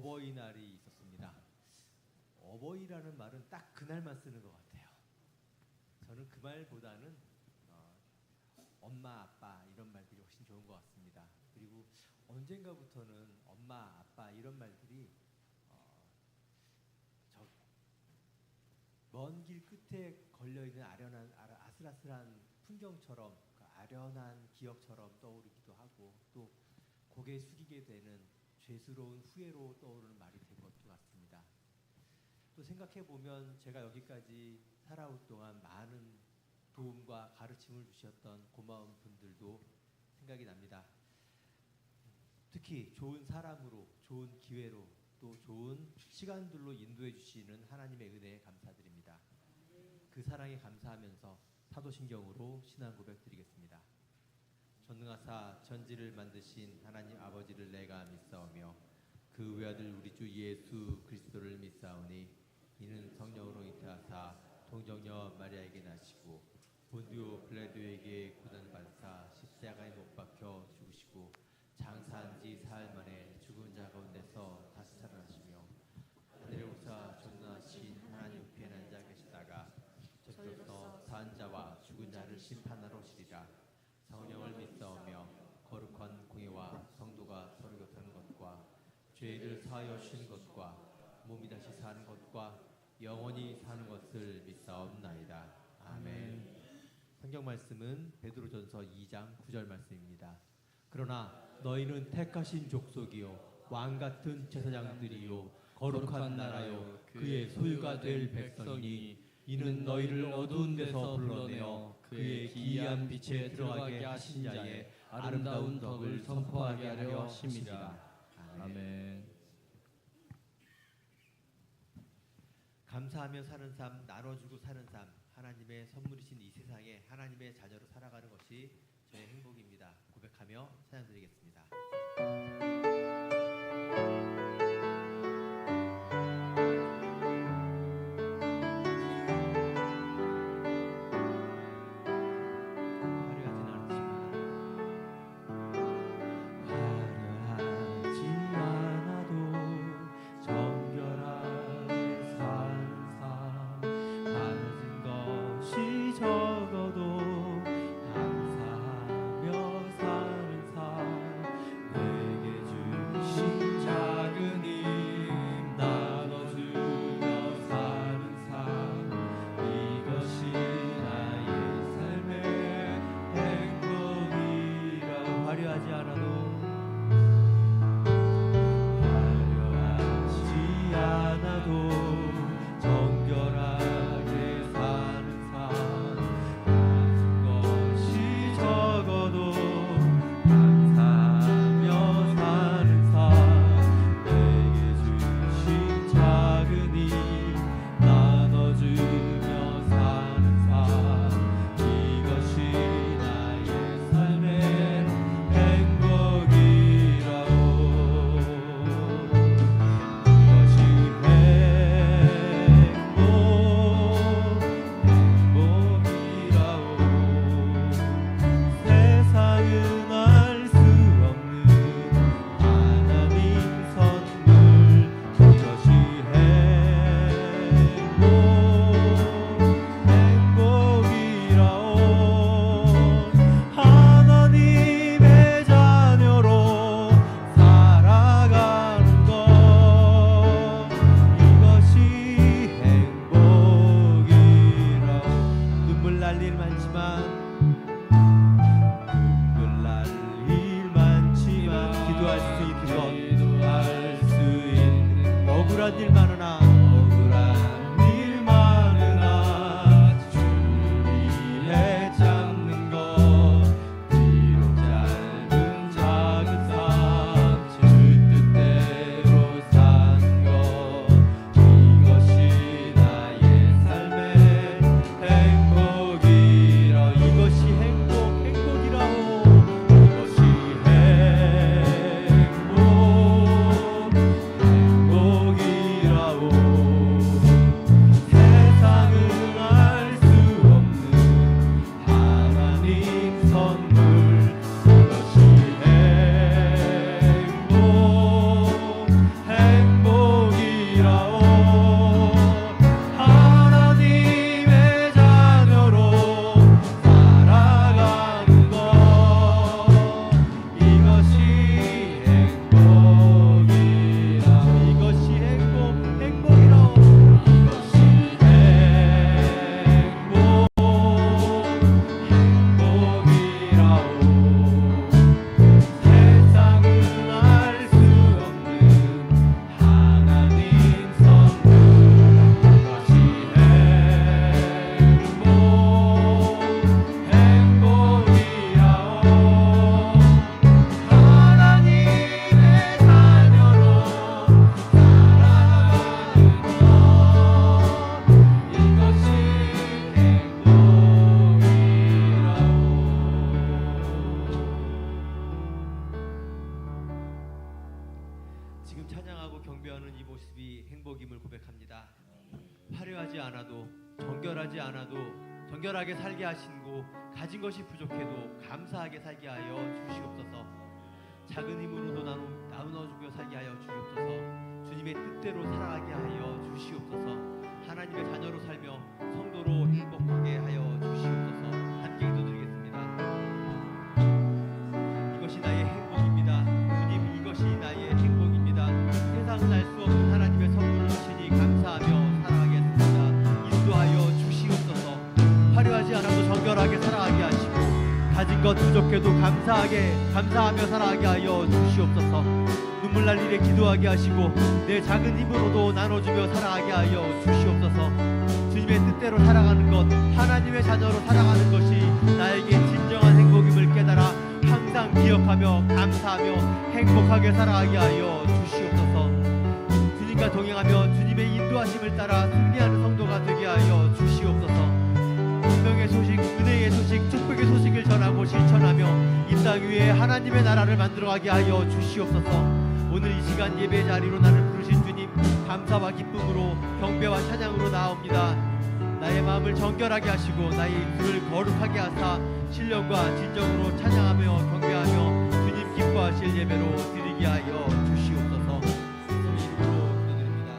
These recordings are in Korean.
어버이날이 있었습니다. 어버이라는 말은 딱 그날만 쓰는 것 같아요. 저는 그 말보다는 엄마, 아빠 이런 말들이 훨씬 좋은 것 같습니다. 그리고 언젠가부터는 엄마, 아빠 이런 말들이 먼 길 끝에 걸려있는 아련한 아슬아슬한 풍경처럼 그 아련한 기억처럼 떠오르기도 하고 또 고개 숙이게 되는 죄스러운 후회로 떠오르는 말이 된 것도 같습니다. 또 생각해보면 제가 여기까지 살아올 동안 많은 도움과 가르침을 주셨던 고마운 분들도 생각이 납니다. 특히 좋은 사람으로, 좋은 기회로, 또 좋은 시간들로 인도해 주시는 하나님의 은혜에 감사드립니다. 그 사랑에 감사하면서 사도신경으로 신앙 고백 드리겠습니다. 전능하사 천지를 만드신 하나님 아버지를 내가 믿사오며 그 외아들 우리 주 예수 그리스도를 믿사오니 이는 성령으로 잉태하사 동정녀 마리아에게 나시고 본디오 빌라도에게 고난을 받으사 십자가에 못 박혀 죽으시고 장사한 지 사흘 만에 죽은 자 가운데서 다시 살아나시며 하늘에 오사 전능하신 하나님 우편에 앉아 계시다가 저쪽에서 산 자와 죽은 자를 심판하러 오시리라. 성령을 믿사오며 거룩한 공예와 성도가 서로 곁하는 것과 죄를 사하여 주시는 것과 몸이 다시 사는 것과 영원히 사는 것을 믿사옵나이다. 아멘. 성경 말씀은 베드로전서 2장 9절 말씀입니다. 그러나 너희는 택하신 족속이요 왕같은 제사장들이요 거룩한 나라요 그의 소유가 될 백성이니 이는 너희를 어두운 데서 불러내어 그의 기이한 빛에 들어가게 하신 자의 아름다운 덕을 선포하게 하려 하심이라. 아멘. 감사하며 사는 삶, 나눠주고 사는 삶, 하나님의 선물이신 이 세상에 하나님의 자녀로 살아가는 것이 저의 행복입니다. 고백하며 찬양드리겠습니다. 행복이라 지금 찬양하고 경배하는 이 모습이 행복임을 고백합니다. 화려하지 않아도 정결하지 않아도 정결하게 살게 하시고 가진 것이 부족해도 감사하게 살게 하여 주시옵소서. 작은 힘으로도 나누어주며 살게 하여 주시옵소서. 주님의 뜻대로 살아가게 하여 주시옵소서. 하나님의 자녀로 살며 성도로 행복하게 하여 주시옵소서. 함께 기도드리겠습니다. 이것이 나의 행복입니다. 주님, 이것이 나의 행복입니다. 세상은 알 수 없는 하나님의 선물을 주시니 감사하며 살아가겠습니다. 인도하여 주시옵소서. 화려하지 않아도 정결하게 살아가게 하시고 가진 것 부족해도 감사하며 살아가게 하여 주시옵소서. 눈물 날 일에 기도하게 하시고 내 작은 힘으로도 나눠주며 살아가게 하여 주시옵소서. 주님의 뜻대로 살아가는 것, 하나님의 자녀로 살아가는 것이 나에게 진정한 행복임을 깨달아 항상 기억하며 감사하며 행복하게 살아가게 하여 주시옵소서. 주님과 동행하며 주님의 인도하심을 따라 승리하는 성도가 되게 하여 주시옵소서. 생명의 소식, 은혜의 소식, 축복의 소식을 전하고 실천하며 이 땅 위에 하나님의 나라를 만들어가게 하여 주시옵소서. 오늘 이 시간 예배 자리로 나를 부르신 주님, 감사와 기쁨으로 경배와 찬양으로 나옵니다. 나의 마음을 정결하게 하시고 나의 입술을 거룩하게 하사 신령과 진정으로 찬양하며 경배하며 주님 기뻐하실 예배로 드리게 하여 주시옵소서. 예수님의 이름으로 기도드립니다.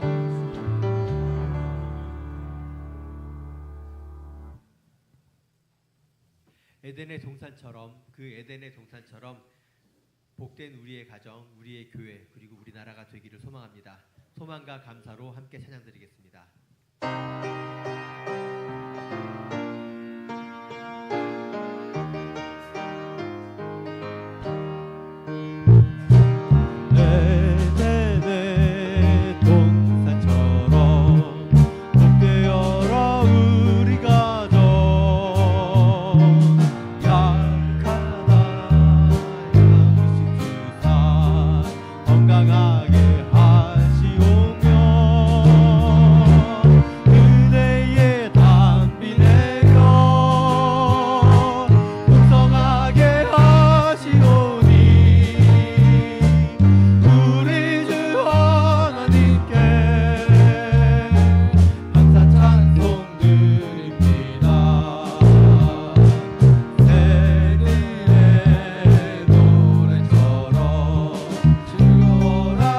에덴의 동산처럼 복된 우리의 가정, 우리의 교회, 그리고 우리나라가 되기를 소망합니다. 소망과 감사로 함께 찬양드리겠습니다. 노래처럼 즐거워라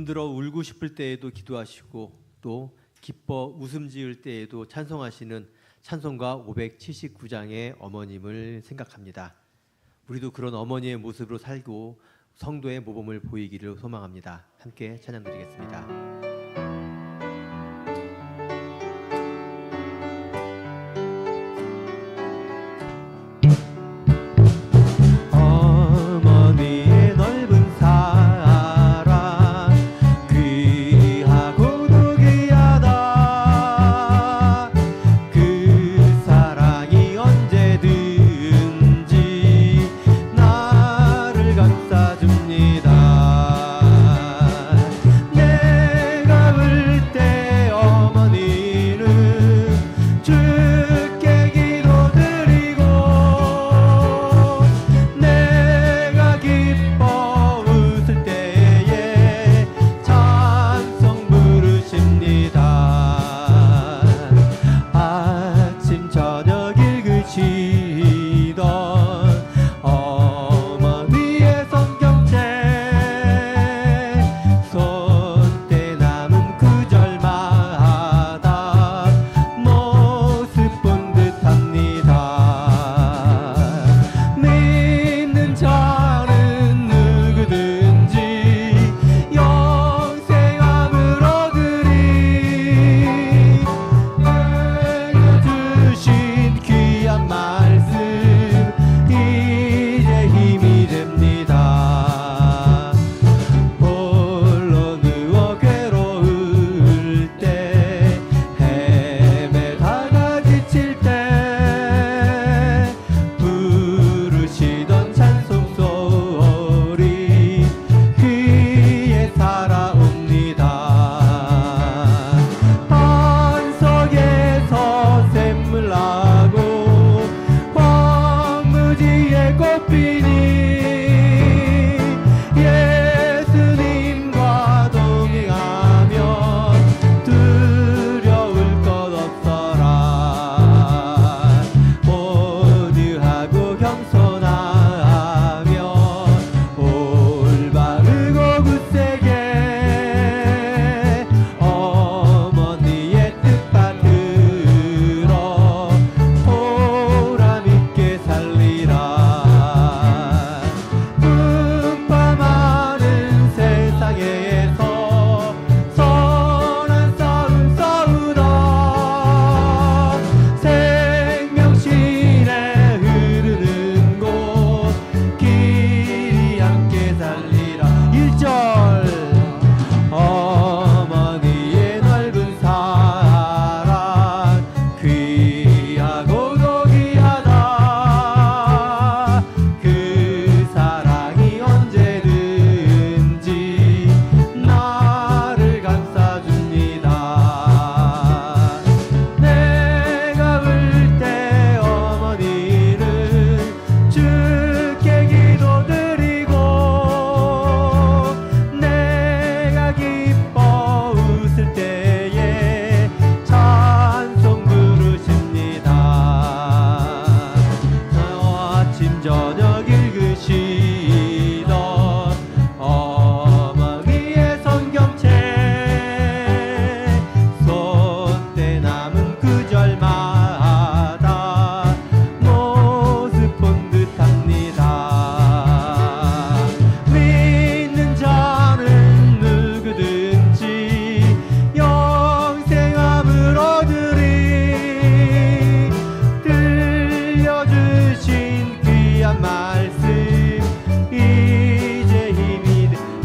힘들어 울고 싶을 때에도 기도하시고 또 기뻐 웃음 지을 때에도 찬송하시는 찬송가 579장의 어머님을 생각합니다. 우리도 그런 어머니의 모습으로 살고 성도의 모범을 보이기를 소망합니다. 함께 찬양 드리겠습니다.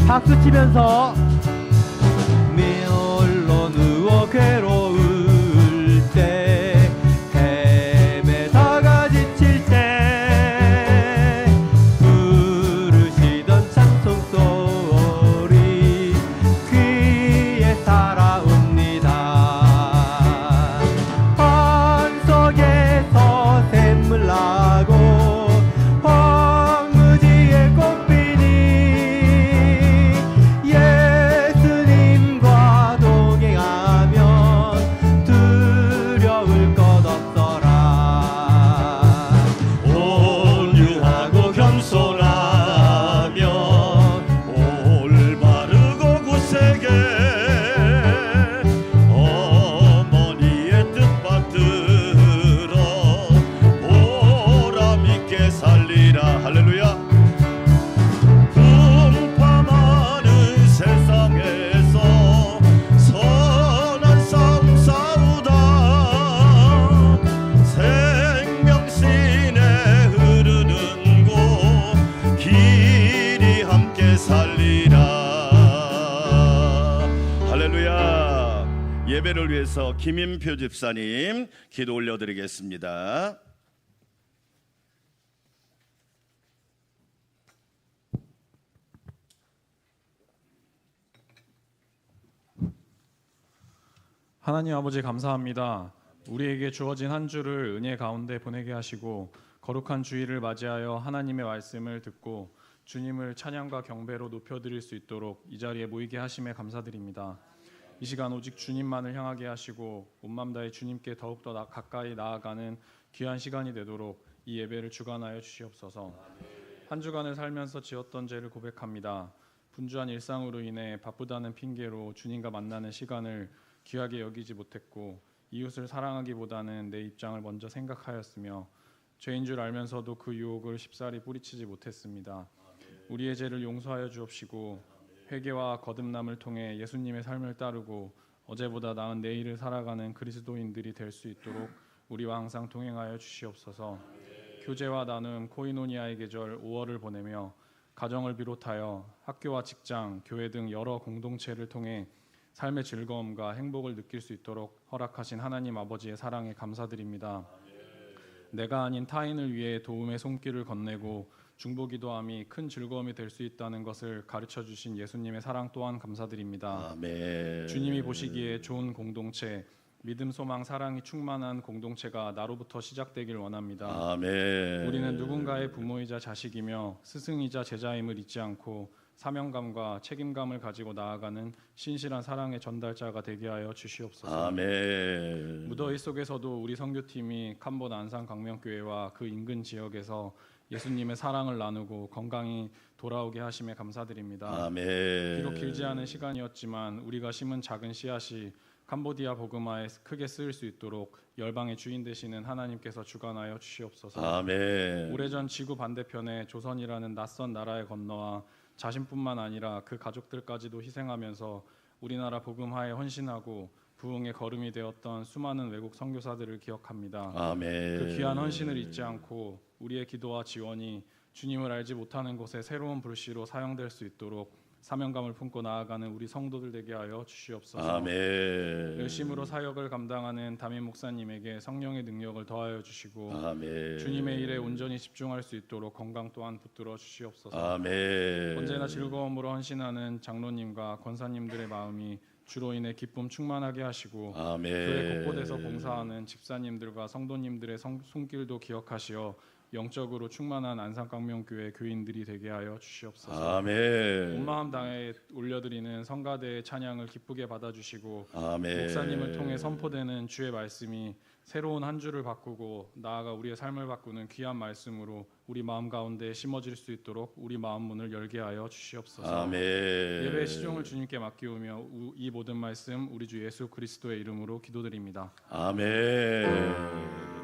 박수 치면서 홀로 누워 괴로울 때 헤매다가 지칠 때 부르시던 찬송 소리 귀에 살아옵니다. 반 속에서 샘물 나고 황무지에 꽃피니 예배를 위해서 김인표 집사님 기도 올려드리겠습니다. 하나님 아버지 감사합니다. 우리에게 주어진 한 주를 은혜 가운데 보내게 하시고 거룩한 주일을 맞이하여 하나님의 말씀을 듣고 주님을 찬양과 경배로 높여드릴 수 있도록 이 자리에 모이게 하심에 감사드립니다. 이 시간 오직 주님만을 향하게 하시고 온 마음 다해 주님께 더욱더 가까이 나아가는 귀한 시간이 되도록 이 예배를 주관하여 주시옵소서. 한 주간을 살면서 지었던 죄를 고백합니다. 분주한 일상으로 인해 바쁘다는 핑계로 주님과 만나는 시간을 귀하게 여기지 못했고 이웃을 사랑하기보다는 내 입장을 먼저 생각하였으며 죄인 줄 알면서도 그 유혹을 쉽사리 뿌리치지 못했습니다. 우리의 죄를 용서하여 주옵시고 회개와 거듭남을 통해 예수님의 삶을 따르고 어제보다 나은 내일을 살아가는 그리스도인들이 될 수 있도록 우리와 항상 동행하여 주시옵소서. 교제와 나눔 코이노니아의 계절 5월을 보내며 가정을 비롯하여 학교와 직장, 교회 등 여러 공동체를 통해 삶의 즐거움과 행복을 느낄 수 있도록 허락하신 하나님 아버지의 사랑에 감사드립니다. 내가 아닌 타인을 위해 도움의 손길을 건네고 중보기도함이 큰 즐거움이 될 수 있다는 것을 가르쳐 주신 예수님의 사랑 또한 감사드립니다. 아멘. 주님이 보시기에 좋은 공동체, 믿음, 소망, 사랑이 충만한 공동체가 나로부터 시작되길 원합니다. 아멘. 우리는 누군가의 부모이자 자식이며 스승이자 제자임을 잊지 않고 사명감과 책임감을 가지고 나아가는 신실한 사랑의 전달자가 되게 하여 주시옵소서. 아멘. 무더위 속에서도 우리 선교팀이 캄보나 안산 광명교회와 그 인근 지역에서 예수님의 사랑을 나누고 건강히 돌아오게 하심에 감사드립니다. 아멘. 비록 길지 않은 시간이었지만 우리가 심은 작은 씨앗이 캄보디아 복음화에 크게 쓰일 수 있도록 열방의 주인 되시는 하나님께서 주관하여 주시옵소서. 아멘. 오래전 지구 반대편에 조선이라는 낯선 나라에 건너와 자신뿐만 아니라 그 가족들까지도 희생하면서 우리나라 복음화에 헌신하고 부흥의 걸음이 되었던 수많은 외국 선교사들을 기억합니다. 아멘. 그 귀한 헌신을 잊지 않고 우리의 기도와 지원이 주님을 알지 못하는 곳에 새로운 불씨로 사용될 수 있도록 사명감을 품고 나아가는 우리 성도들 되게 하여 주시옵소서. 아멘. 열심으로 사역을 감당하는 담임 목사님에게 성령의 능력을 더하여 주시고 아멘. 주님의 일에 온전히 집중할 수 있도록 건강 또한 붙들어 주시옵소서. 아멘. 언제나 즐거움으로 헌신하는 장로님과 권사님들의 마음이 주로 인해 기쁨 충만하게 하시고 아멘. 교회 곳곳에서 봉사하는 집사님들과 성도님들의 손길도 기억하시어 영적으로 충만한 안산광명교회 교인들이 되게 하여 주시옵소서. 아멘. 온 마음 다해 올려드리는 성가대의 찬양을 기쁘게 받아주시고 아멘. 목사님을 통해 선포되는 주의 말씀이 새로운 한 주를 바꾸고 나아가 우리의 삶을 바꾸는 귀한 말씀으로 우리 마음 가운데 심어질 수 있도록 우리 마음 문을 열게 하여 주시옵소서. 아멘. 예배의 시종을 주님께 맡기오며 이 모든 말씀 우리 주 예수 그리스도의 이름으로 기도드립니다. 아멘.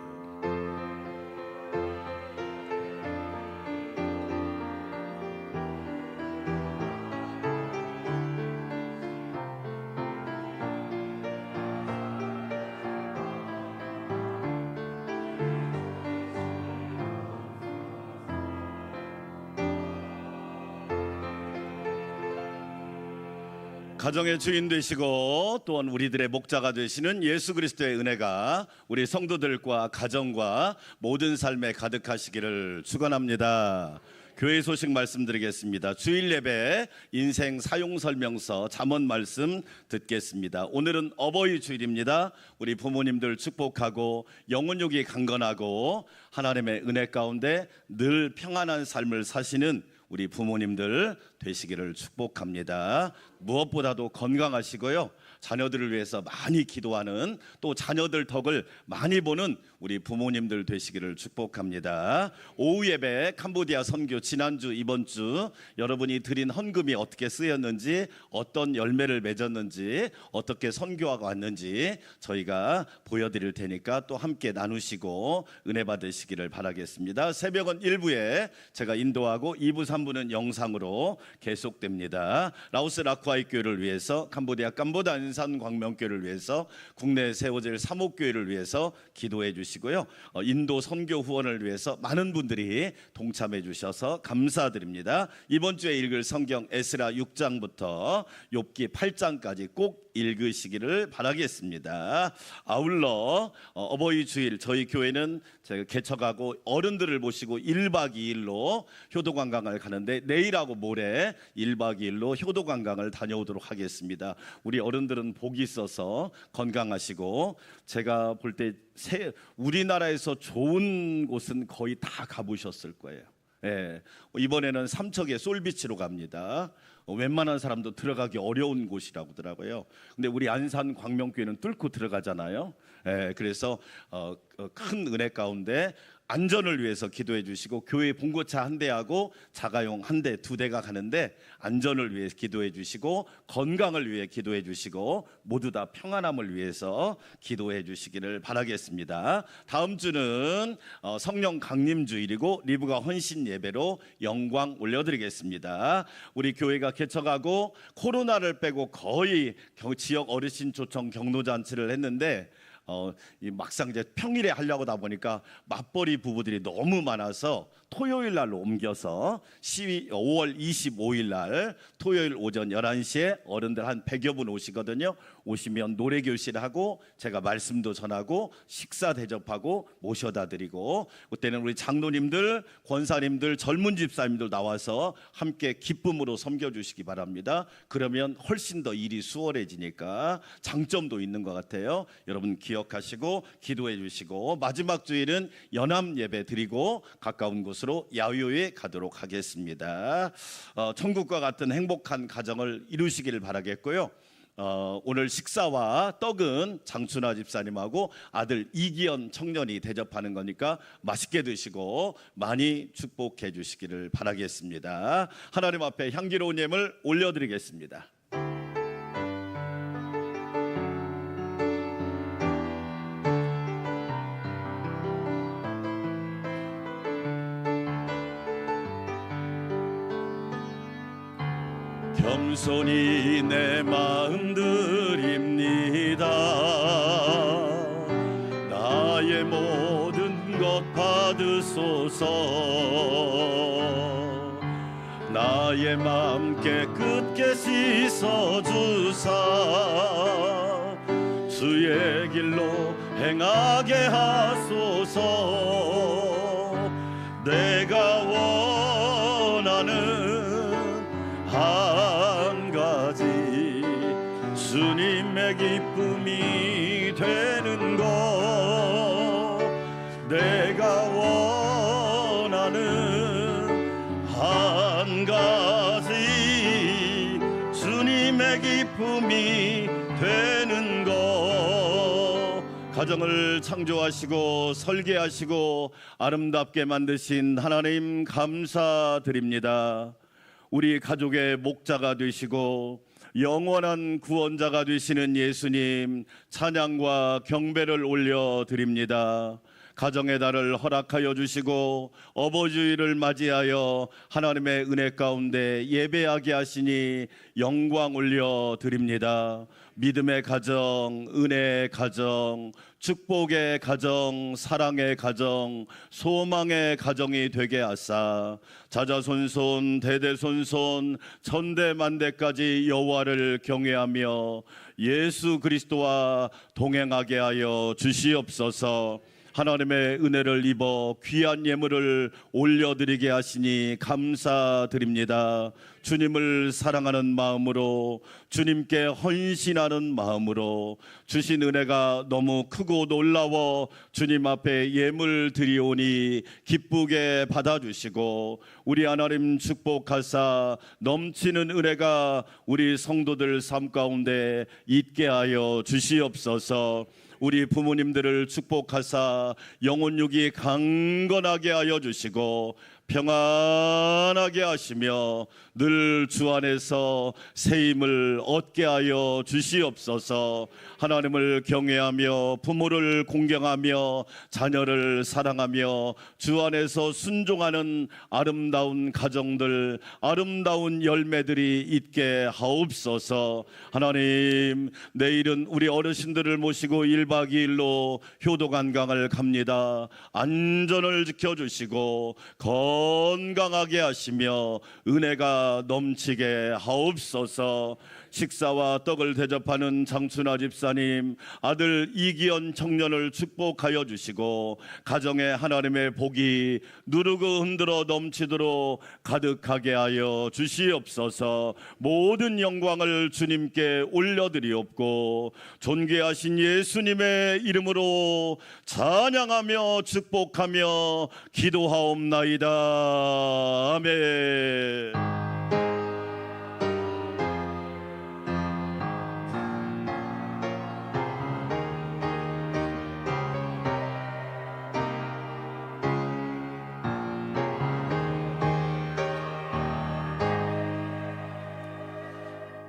가정의 주인 되시고 또한 우리들의 목자가 되시는 예수 그리스도의 은혜가 우리 성도들과 가정과 모든 삶에 가득하시기를 축원합니다. 교회 소식 말씀드리겠습니다. 주일 예배 인생 사용 설명서 잠언 말씀 듣겠습니다. 오늘은 어버이 주일입니다. 우리 부모님들 축복하고 영혼육이 강건하고 하나님의 은혜 가운데 늘 평안한 삶을 사시는 우리 부모님들 되시기를 축복합니다. 무엇보다도 건강하시고요, 자녀들을 위해서 많이 기도하는, 또 자녀들 덕을 많이 보는 우리 부모님들 되시기를 축복합니다. 오후 예배 캄보디아 선교 지난주 이번주 여러분이 드린 헌금이 어떻게 쓰였는지, 어떤 열매를 맺었는지, 어떻게 선교하고 왔는지 저희가 보여드릴 테니까 또 함께 나누시고 은혜 받으시기를 바라겠습니다. 새벽은 1부에 제가 인도하고 2부 3부는 영상으로 계속됩니다. 라오스 라쿠아이 교회를 위해서, 캄보디아 깜보다 안산 광명교회를 위해서, 국내에 세워질 사목교회를 위해서 기도해 주시기 주시고요. 인도 선교 후원을 위해서 많은 분들이 동참해 주셔서 감사드립니다. 이번 주에 읽을 성경 에스라 6장부터 욥기 8장까지 꼭 읽으시기를 바라겠습니다. 아울러 어버이 주일 저희 교회는 제가 개척하고 어른들을 모시고 1박 2일로 효도 관광을 가는데 내일하고 모레 1박 2일로 효도 관광을 다녀오도록 하겠습니다. 우리 어른들은 복이 있어서 건강하시고 제가 볼 때 우리나라에서 좋은 곳은 거의 다 가보셨을 거예요. 예, 이번에는 삼척의 솔비치로 갑니다. 웬만한 사람도 들어가기 어려운 곳이라고 하더라고요. 근데 우리 안산 광명교회는 뚫고 들어가잖아요. 예, 그래서 큰 은혜 가운데 안전을 위해서 기도해 주시고 교회 봉고차 한 대하고 자가용 한 대, 두 대가 가는데 안전을 위해 기도해 주시고 건강을 위해 기도해 주시고 모두 다 평안함을 위해서 기도해 주시기를 바라겠습니다. 다음 주는 성령 강림 주일이고 리브가 헌신 예배로 영광 올려드리겠습니다. 우리 교회가 개척하고 코로나를 빼고 거의 지역 어르신 초청 경로잔치를 했는데 막상 이제 평일에 하려고 하다 보니까 맞벌이 부부들이 너무 많아서 토요일 날로 옮겨서 5월 25일 날 토요일 오전 11시에 어른들 한 100여 분 오시거든요. 오시면 노래 교실하고 제가 말씀도 전하고 식사 대접하고 모셔다 드리고 그때는 우리 장로님들, 권사님들, 젊은 집사님들 나와서 함께 기쁨으로 섬겨 주시기 바랍니다. 그러면 훨씬 더 일이 수월해지니까 장점도 있는 것 같아요. 여러분 기억하시고 기도해 주시고 마지막 주일은 연합 예배 드리고 가까운 곳으로 야유회 가도록 하겠습니다. 천국과 같은 행복한 가정을 이루시기를 바라겠고요. 오늘 식사와 떡은 장춘하 집사님하고 아들 이기현 청년이 대접하는 거니까 맛있게 드시고 많이 축복해 주시기를 바라겠습니다. 하나님 앞에 향기로운 예물 올려드리겠습니다. 겸손히 내 마음 드립니다. 나의 모든 것 받으소서. 나의 마음 깨끗게 씻어주사 주의 길로 행하게 하소서. 내가 원하는 한 가지 주님의 기쁨이 되는 것. 내가 원하는 한 가지 주님의 기쁨이 되는 것. 가정을 창조하시고 설계하시고 아름답게 만드신 하나님 감사드립니다. 우리 가족의 목자가 되시고 영원한 구원자가 되시는 예수님 찬양과 경배를 올려드립니다. 가정의 달을 허락하여 주시고 어버이주일을 맞이하여 하나님의 은혜 가운데 예배하게 하시니 영광 올려드립니다. 믿음의 가정, 은혜의 가정, 축복의 가정, 사랑의 가정, 소망의 가정이 되게 하사 자자손손 대대손손 천대만대까지 여호와를 경외하며 예수 그리스도와 동행하게 하여 주시옵소서. 하나님의 은혜를 입어 귀한 예물을 올려드리게 하시니 감사드립니다. 주님을 사랑하는 마음으로 주님께 헌신하는 마음으로 주신 은혜가 너무 크고 놀라워 주님 앞에 예물 드리오니 기쁘게 받아주시고 우리 하나님 축복하사 넘치는 은혜가 우리 성도들 삶 가운데 있게 하여 주시옵소서. 우리 부모님들을 축복하사 영혼육이 강건하게 하여 주시고 평안하게 하시며 늘 주 안에서 새 힘을 얻게 하여 주시옵소서. 하나님을 경외하며 부모를 공경하며 자녀를 사랑하며 주 안에서 순종하는 아름다운 가정들, 아름다운 열매들이 있게 하옵소서. 하나님, 내일은 우리 어르신들을 모시고 1박 2일로 효도관광을 갑니다. 안전을 지켜주시고 건강하게 하시며 은혜가 넘치게 하옵소서. 식사와 떡을 대접하는 장춘아 집사님, 아들 이기현 청년을 축복하여 주시고 가정에 하나님의 복이 누르고 흔들어 넘치도록 가득하게 하여 주시옵소서. 모든 영광을 주님께 올려드리옵고 존귀하신 예수님의 이름으로 찬양하며 축복하며 기도하옵나이다. 아멘.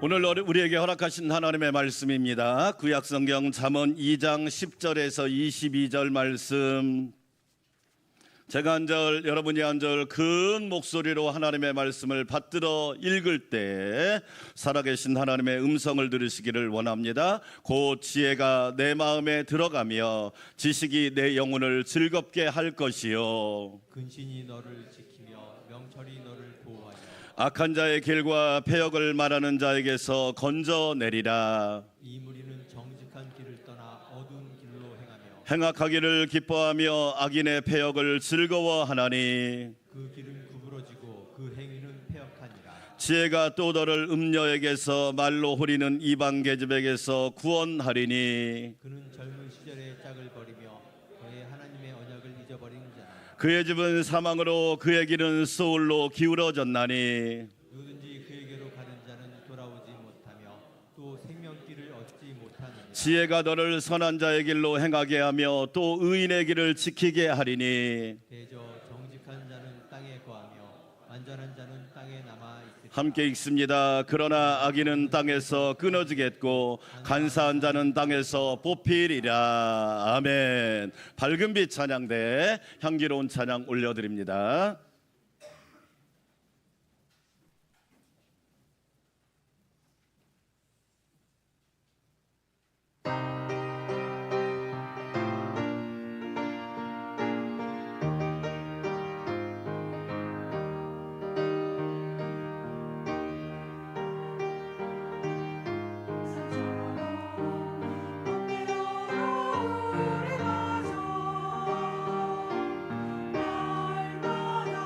오늘 우리에게 허락하신 하나님의 말씀입니다. 구약성경 잠언 2장 10절에서 22절 말씀. 제가 한 절, 여러분이 한 절 큰 목소리로 하나님의 말씀을 받들어 읽을 때 살아계신 하나님의 음성을 들으시기를 원합니다. 곧 지혜가 내 마음에 들어가며 지식이 내 영혼을 즐겁게 할 것이요, 근신이 너를 지키며 명철이 너를 보호하여 악한 자의 길과 패역을 말하는 자에게서 건져내리라. 이 무리는 정직한 길을 떠나 어두운 길로 행하며 행악하기를 기뻐하며 악인의 패역을 즐거워하나니 그 길은 구부러지고 그 행위는 패역하니라. 지혜가 또 너를 음녀에게서 말로 호리는 이방 계집에게서 구원하리니 그는 젊은 시절에 짝을 버리며 그의 하나님의 언약을 잊어버린 자라. 그의 집은 사망으로 그의 길은 소울로 기울어졌나니 누구든지 그에게로 가는 자는 돌아오지 못하며 또 생명길을 얻지 못하느니라. 지혜가 너를 선한 자의 길로 행하게 하며 또 의인의 길을 지키게 하리니 대저 정직한 자는 땅에 거하며 완전한 자는 땅에 남아 있으리라. 함께 읽습니다. 그러나 악인은 땅에서 끊어지겠고 간사한 자는 땅에서 뽑히리라. 아멘. 밝은 빛 찬양대 향기로운 찬양 올려드립니다. 날마다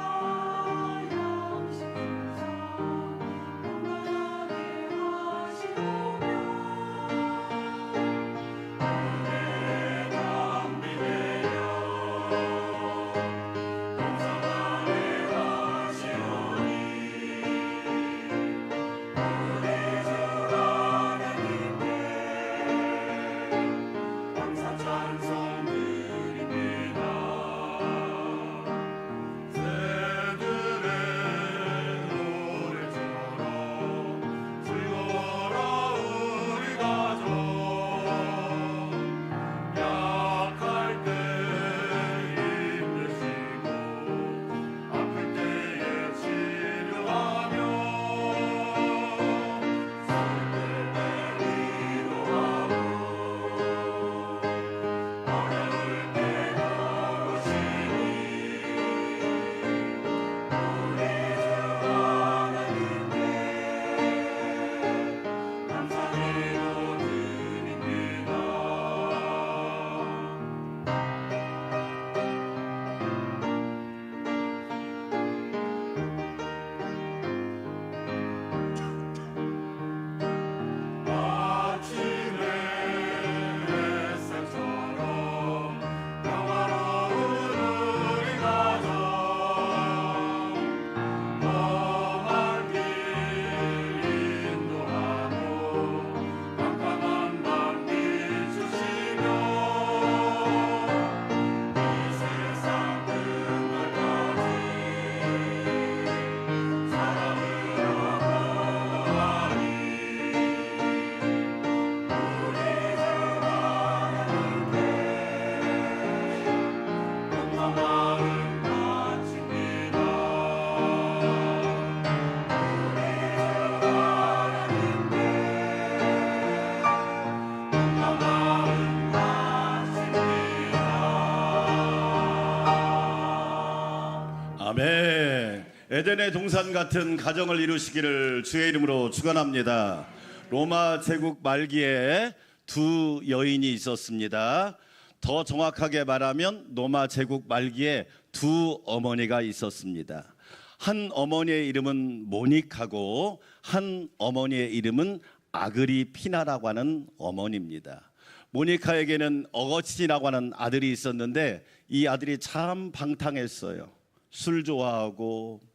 에덴의 동산 같은 가정을 이루시기를 주의 이름으로 축원합니다. 로마 제국 말기에 두 여인이 있었습니다. 더 정확하게 말하면 로마 제국 말기에 두 어머니가 있었습니다. 한 어머니의 이름은 모닉하고 한 어머니의 이름은 아그리피나라고 하는 어머니입니다. 모니카에게는 어거스틴이라고 하는 아들이 있었는데 이 아들이 참 방탕했어요. 술 좋아하고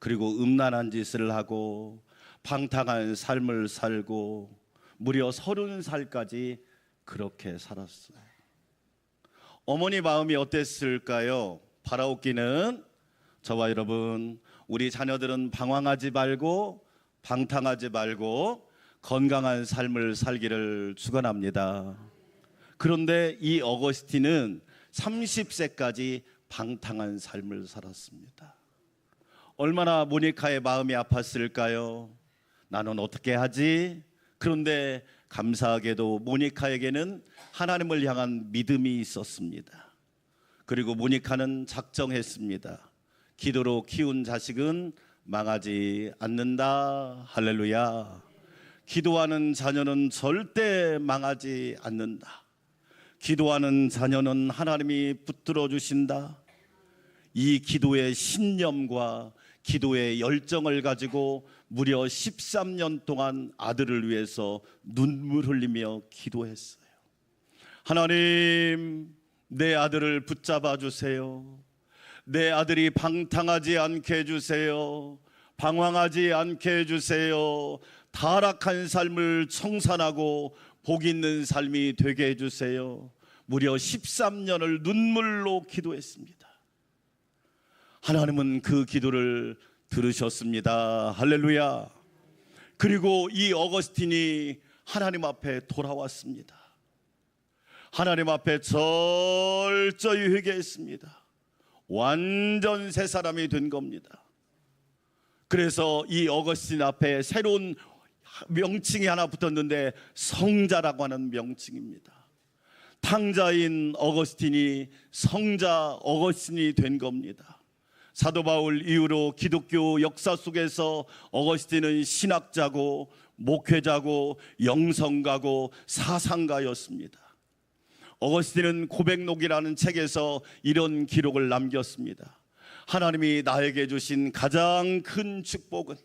그리고 음란한 짓을 하고 방탕한 삶을 살고 무려 30살까지 그렇게 살았어요. 어머니 마음이 어땠을까요? 바라옵기는 저와 여러분, 우리 자녀들은 방황하지 말고 방탕하지 말고 건강한 삶을 살기를 축원합니다. 그런데 이 어거스틴은 30세까지 방탕한 삶을 살았습니다. 얼마나 모니카의 마음이 아팠을까요? 나는 어떻게 하지? 그런데 감사하게도 모니카에게는 하나님을 향한 믿음이 있었습니다. 그리고 모니카는 작정했습니다. 기도로 키운 자식은 망하지 않는다. 할렐루야. 기도하는 자녀는 절대 망하지 않는다. 기도하는 자녀는 하나님이 붙들어 주신다. 이 기도의 신념과 기도의 열정을 가지고 무려 13년 동안 아들을 위해서 눈물 흘리며 기도했어요. 하나님, 내 아들을 붙잡아 주세요. 내 아들이 방탕하지 않게 해주세요. 방황하지 않게 해주세요. 타락한 삶을 청산하고 복 있는 삶이 되게 해주세요. 무려 13년을 눈물로 기도했습니다. 하나님은 그 기도를 들으셨습니다. 할렐루야. 그리고 이 어거스틴이 하나님 앞에 돌아왔습니다. 하나님 앞에 철저히 회개했습니다. 완전 새 사람이 된 겁니다. 그래서 이 어거스틴 앞에 새로운 명칭이 하나 붙었는데 성자라고 하는 명칭입니다. 탕자인 어거스틴이 성자 어거스틴이 된 겁니다. 사도 바울 이후로 기독교 역사 속에서 어거스틴은 신학자고 목회자고 영성가고 사상가였습니다. 어거스틴은 고백록이라는 책에서 이런 기록을 남겼습니다. 하나님이 나에게 주신 가장 큰 축복은,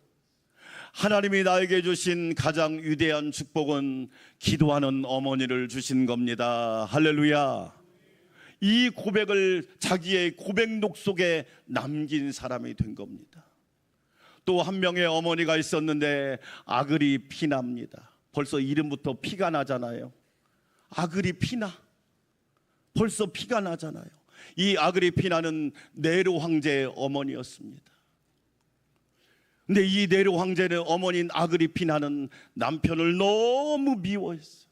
하나님이 나에게 주신 가장 위대한 축복은 기도하는 어머니를 주신 겁니다. 할렐루야. 이 고백을 자기의 고백록 속에 남긴 사람이 된 겁니다. 또 한 명의 어머니가 있었는데 아그리피나입니다. 벌써 이름부터 피가 나잖아요. 아그리피나, 벌써 피가 나잖아요. 이 아그리피나는 네로 황제의 어머니였습니다. 근데 이 네로 황제의 어머니인 아그리피나는 남편을 너무 미워했어요.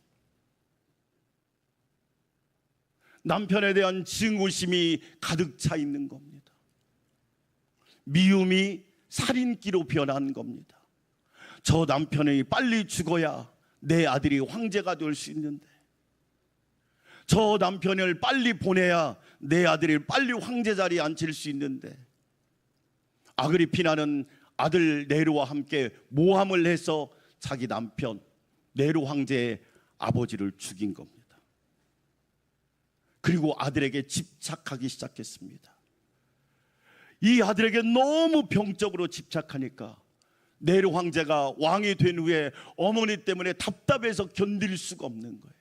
남편에 대한 증오심이 가득 차 있는 겁니다. 미움이 살인기로 변한 겁니다. 저 남편이 빨리 죽어야 내 아들이 황제가 될 수 있는데, 저 남편을 빨리 보내야 내 아들이 빨리 황제 자리에 앉힐 수 있는데, 아그리피나는 아들 네로와 함께 모함을 해서 자기 남편 네로 황제의 아버지를 죽인 겁니다. 그리고 아들에게 집착하기 시작했습니다. 이 아들에게 너무 병적으로 집착하니까 네로 황제가 왕이 된 후에 어머니 때문에 답답해서 견딜 수가 없는 거예요.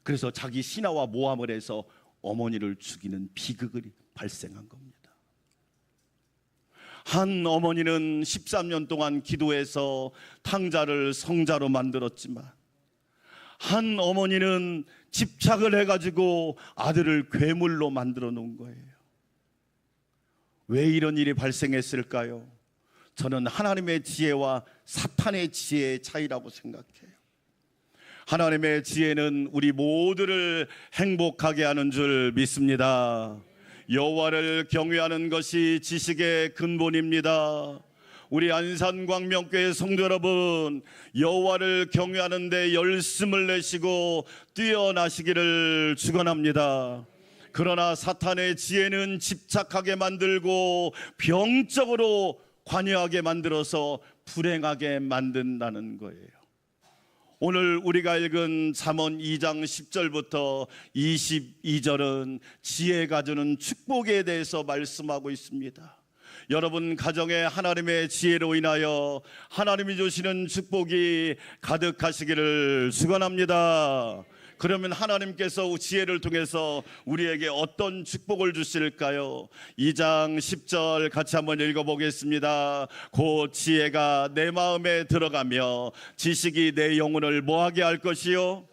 그래서 자기 신하와 모함을 해서 어머니를 죽이는 비극이 발생한 겁니다. 한 어머니는 13년 동안 기도해서 탕자를 성자로 만들었지만, 한 어머니는 집착을 해가지고 아들을 괴물로 만들어 놓은 거예요. 왜 이런 일이 발생했을까요? 저는 하나님의 지혜와 사탄의 지혜의 차이라고 생각해요. 하나님의 지혜는 우리 모두를 행복하게 하는 줄 믿습니다. 여호와를 경외하는 것이 지식의 근본입니다. 우리 안산광명교회 성도 여러분, 여호와를 경외하는 데 열심을 내시고 뛰어나시기를 축원합니다. 그러나 사탄의 지혜는 집착하게 만들고 병적으로 관여하게 만들어서 불행하게 만든다는 거예요. 오늘 우리가 읽은 잠언 2장 10절부터 22절은 지혜가 주는 축복에 대해서 말씀하고 있습니다. 여러분 가정에 하나님의 지혜로 인하여 하나님이 주시는 축복이 가득하시기를 축원합니다. 그러면 하나님께서 지혜를 통해서 우리에게 어떤 축복을 주실까요? 2장 10절 같이 한번 읽어보겠습니다. 곧 지혜가 내 마음에 들어가며 지식이 내 영혼을 뭐하게 할 것이요?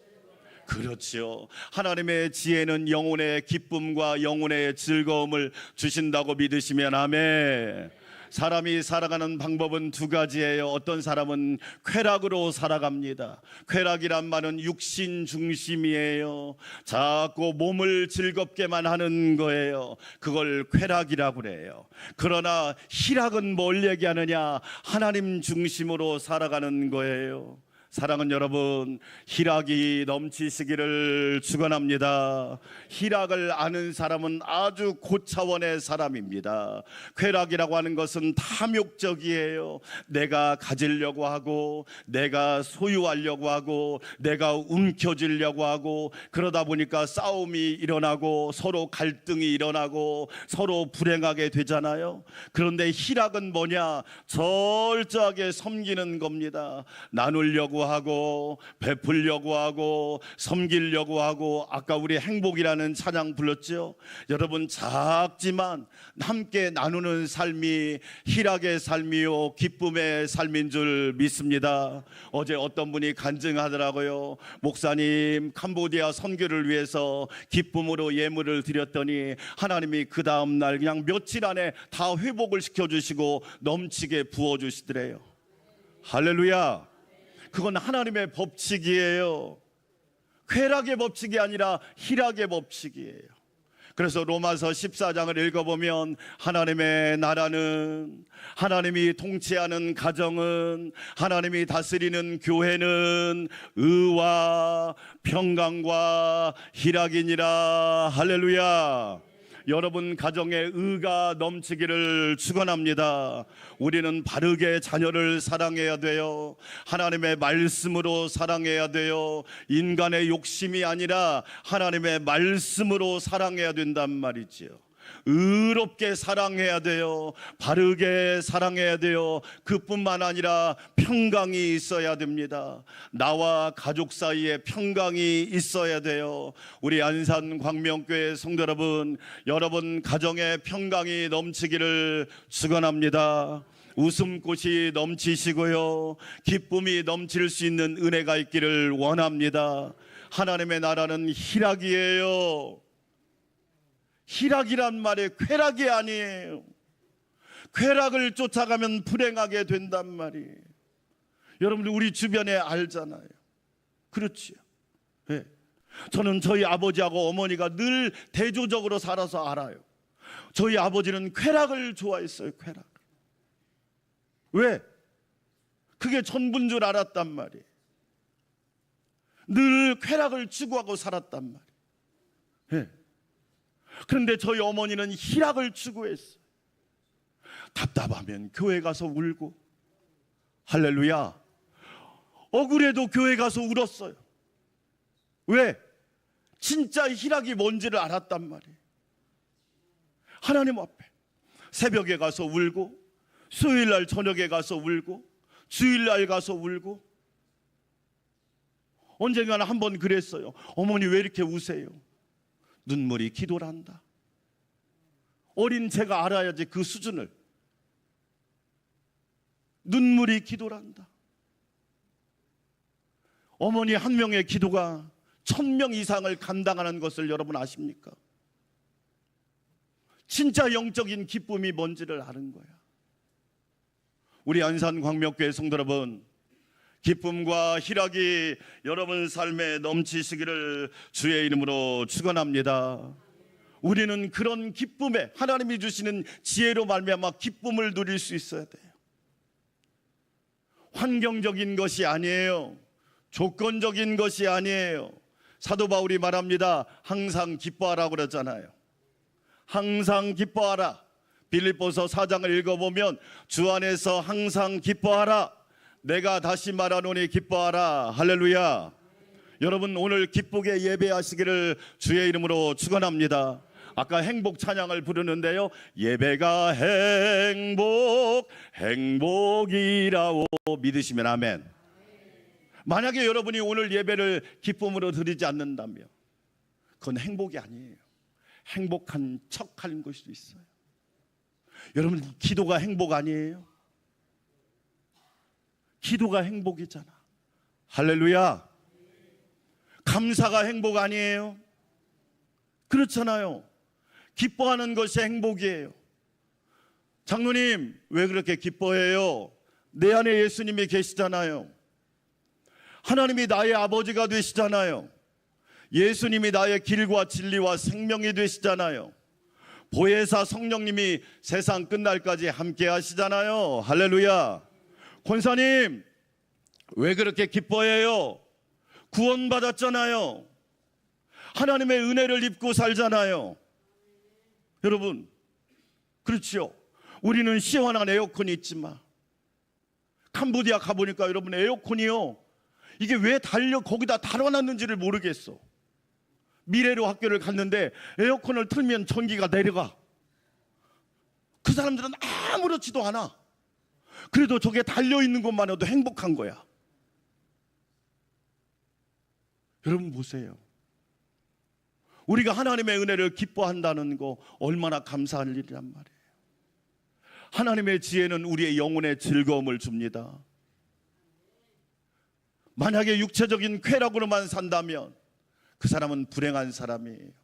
그렇지요. 하나님의 지혜는 영혼의 기쁨과 영혼의 즐거움을 주신다고 믿으시면 아멘. 사람이 살아가는 방법은 두 가지예요. 어떤 사람은 쾌락으로 살아갑니다. 쾌락이란 말은 육신 중심이에요. 자꾸 몸을 즐겁게만 하는 거예요. 그걸 쾌락이라고 그래요. 그러나 희락은 뭘 얘기하느냐? 하나님 중심으로 살아가는 거예요. 사랑하는 여러분, 희락이 넘치시기를 축원합니다. 희락을 아는 사람은 아주 고차원의 사람입니다. 쾌락이라고 하는 것은 탐욕적이에요. 내가 가지려고 하고 내가 소유하려고 하고 내가 움켜쥐려고 하고 그러다 보니까 싸움이 일어나고 서로 갈등이 일어나고 서로 불행하게 되잖아요. 그런데 희락은 뭐냐? 철저하게 섬기는 겁니다. 나누려고 하고 베풀려고 하고 섬기려고 하고 아까 우리 행복이라는 찬양 불렀죠. 여러분 작지만 함께 나누는 삶이 희락의 삶이요 기쁨의 삶인 줄 믿습니다. 어제 어떤 분이 간증하더라고요. 목사님 캄보디아 선교를 위해서 기쁨으로 예물을 드렸더니 하나님이 그 다음날 그냥 며칠 안에 다 회복을 시켜주시고 넘치게 부어주시더래요. 할렐루야. 그건 하나님의 법칙이에요. 쾌락의 법칙이 아니라 희락의 법칙이에요. 그래서 로마서 14장을 읽어보면 하나님의 나라는, 하나님이 통치하는 가정은, 하나님이 다스리는 교회는 의와 평강과 희락이니라. 할렐루야. 여러분 가정에 의가 넘치기를 축원합니다. 우리는 바르게 자녀를 사랑해야 돼요. 하나님의 말씀으로 사랑해야 돼요. 인간의 욕심이 아니라 하나님의 말씀으로 사랑해야 된단 말이지요. 의롭게 사랑해야 돼요. 바르게 사랑해야 돼요. 그뿐만 아니라 평강이 있어야 됩니다. 나와 가족 사이에 평강이 있어야 돼요. 우리 안산 광명교회 성도 여러분, 여러분 가정에 평강이 넘치기를 축원합니다. 웃음꽃이 넘치시고요, 기쁨이 넘칠 수 있는 은혜가 있기를 원합니다. 하나님의 나라는 희락이에요. 희락이란 말이 쾌락이 아니에요. 쾌락을 쫓아가면 불행하게 된단 말이에요. 여러분들 우리 주변에 알잖아요. 그렇지요. 네. 저는 저희 아버지하고 어머니가 늘 대조적으로 살아서 알아요. 저희 아버지는 쾌락을 좋아했어요. 쾌락. 왜? 그게 전부인 줄 알았단 말이에요. 늘 쾌락을 추구하고 살았단 말이에요. 네. 그런데 저희 어머니는 희락을 추구했어요. 답답하면 교회 가서 울고, 할렐루야, 억울해도 교회 가서 울었어요. 왜? 진짜 희락이 뭔지를 알았단 말이에요. 하나님 앞에 새벽에 가서 울고, 수요일날 저녁에 가서 울고, 주일날 가서 울고. 언젠가는 한번 그랬어요. 어머니 왜 이렇게 우세요? 눈물이 기도란다. 어린 제가 알아야지 그 수준을. 눈물이 기도란다. 어머니 한 명의 기도가 1000명 이상을 감당하는 것을 여러분 아십니까? 진짜 영적인 기쁨이 뭔지를 아는 거야. 우리 안산 광명교회 성도 여러분, 기쁨과 희락이 여러분 삶에 넘치시기를 주의 이름으로 축원합니다. 우리는 그런 기쁨에, 하나님이 주시는 지혜로 말미암아 기쁨을 누릴 수 있어야 돼요. 환경적인 것이 아니에요. 조건적인 것이 아니에요. 사도 바울이 말합니다. 항상 기뻐하라고 그랬잖아요. 항상 기뻐하라. 빌립보서 4장을 읽어보면 주 안에서 항상 기뻐하라. 내가 다시 말하노니 기뻐하라. 할렐루야. 여러분 오늘 기쁘게 예배하시기를 주의 이름으로 축원합니다. 아까 행복 찬양을 부르는데요, 예배가 행복이라고 믿으시면 아멘. 만약에 여러분이 오늘 예배를 기쁨으로 드리지 않는다면 그건 행복이 아니에요. 행복한 척하는 것일 수도 있어요. 여러분 기도가 행복 아니에요? 기도가 행복이잖아. 할렐루야. 감사가 행복 아니에요? 그렇잖아요. 기뻐하는 것이 행복이에요. 장로님 왜 그렇게 기뻐해요? 내 안에 예수님이 계시잖아요. 하나님이 나의 아버지가 되시잖아요. 예수님이 나의 길과 진리와 생명이 되시잖아요. 보혜사 성령님이 세상 끝날까지 함께 하시잖아요. 할렐루야. 권사님 왜 그렇게 기뻐해요? 구원받았잖아요. 하나님의 은혜를 입고 살잖아요. 여러분 그렇지요. 우리는 시원한 에어컨이 있지만 캄보디아 가보니까 여러분 에어컨이요, 이게 왜 거기다 달아놨는지를 모르겠어. 미래로 학교를 갔는데 에어컨을 틀면 전기가 내려가. 그 사람들은 아무렇지도 않아. 그래도 저게 달려있는 것만으로도 행복한 거야. 여러분 보세요. 우리가 하나님의 은혜를 기뻐한다는 거 얼마나 감사한 일이란 말이에요. 하나님의 지혜는 우리의 영혼에 즐거움을 줍니다. 만약에 육체적인 쾌락으로만 산다면 그 사람은 불행한 사람이에요.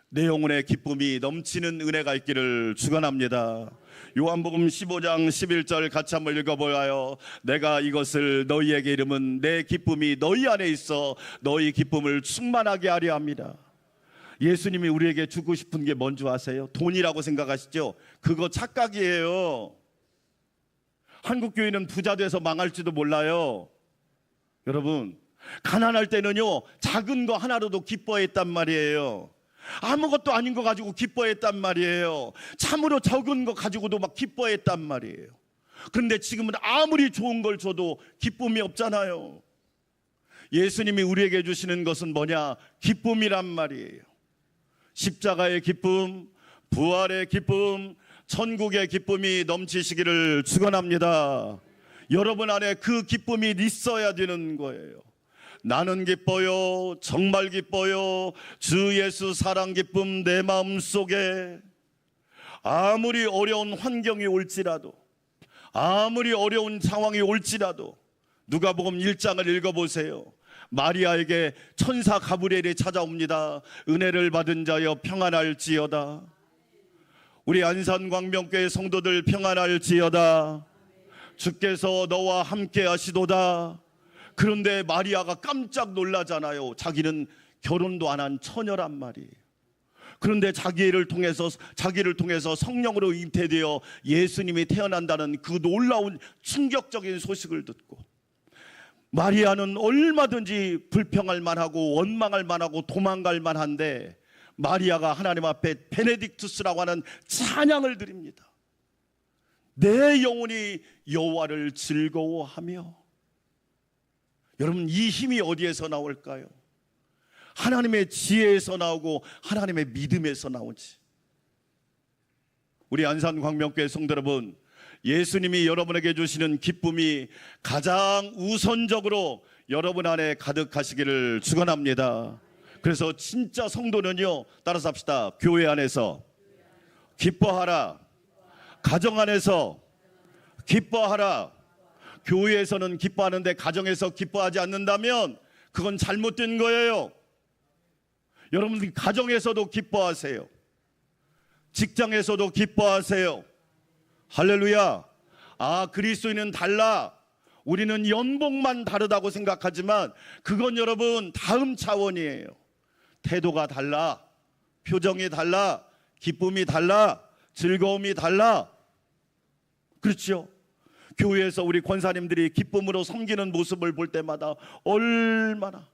내 영혼에 기쁨이 넘치는 은혜가 있기를 축원합니다. 요한복음 15장 11절 같이 한번 읽어보아요. 내가 이것을 너희에게 이름은 내 기쁨이 너희 안에 있어 너희 기쁨을 충만하게 하려 합니다. 예수님이 우리에게 주고 싶은 게 뭔지 아세요? 돈이라고 생각하시죠? 그거 착각이에요. 한국교회는 부자 돼서 망할지도 몰라요. 여러분 가난할 때는요 작은 거 하나로도 기뻐했단 말이에요. 아무것도 아닌 거 가지고 기뻐했단 말이에요. 참으로 적은 거 가지고도 막 기뻐했단 말이에요. 그런데 지금은 아무리 좋은 걸 줘도 기쁨이 없잖아요. 예수님이 우리에게 주시는 것은 뭐냐? 기쁨이란 말이에요. 십자가의 기쁨, 부활의 기쁨, 천국의 기쁨이 넘치시기를 축원합니다. 여러분 안에 그 기쁨이 있어야 되는 거예요. 나는 기뻐요. 정말 기뻐요. 주 예수 사랑 기쁨 내 마음속에. 아무리 어려운 환경이 올지라도, 아무리 어려운 상황이 올지라도 누가복음 1장을 읽어보세요. 마리아에게 천사 가브리엘이 찾아옵니다. 은혜를 받은 자여 평안할지어다. 우리 안산광명교회 성도들 평안할지어다. 주께서 너와 함께 하시도다. 그런데 마리아가 깜짝 놀라잖아요. 자기는 결혼도 안 한 처녀란 말이에요. 그런데 자기를 통해서 성령으로 잉태되어 예수님이 태어난다는 그 놀라운 충격적인 소식을 듣고 마리아는 얼마든지 불평할 만하고 원망할 만하고 도망갈 만한데 마리아가 하나님 앞에 베네딕투스라고 하는 찬양을 드립니다. 내 영혼이 여호와를 즐거워하며. 여러분 이 힘이 어디에서 나올까요? 하나님의 지혜에서 나오고 하나님의 믿음에서 나오지. 우리 안산광명교회 성도 여러분, 예수님이 여러분에게 주시는 기쁨이 가장 우선적으로 여러분 안에 가득하시기를 축원합니다. 그래서 진짜 성도는요, 따라서 합시다. 교회 안에서 기뻐하라. 가정 안에서 기뻐하라. 교회에서는 기뻐하는데 가정에서 기뻐하지 않는다면 그건 잘못된 거예요. 여러분 가정에서도 기뻐하세요. 직장에서도 기뻐하세요. 할렐루야. 아, 그리스도인은 달라. 우리는 연봉만 다르다고 생각하지만 그건 여러분 다음 차원이에요. 태도가 달라, 표정이 달라, 기쁨이 달라, 즐거움이 달라. 그렇죠? 교회에서 우리 권사님들이 기쁨으로 섬기는 모습을 볼 때마다 얼마나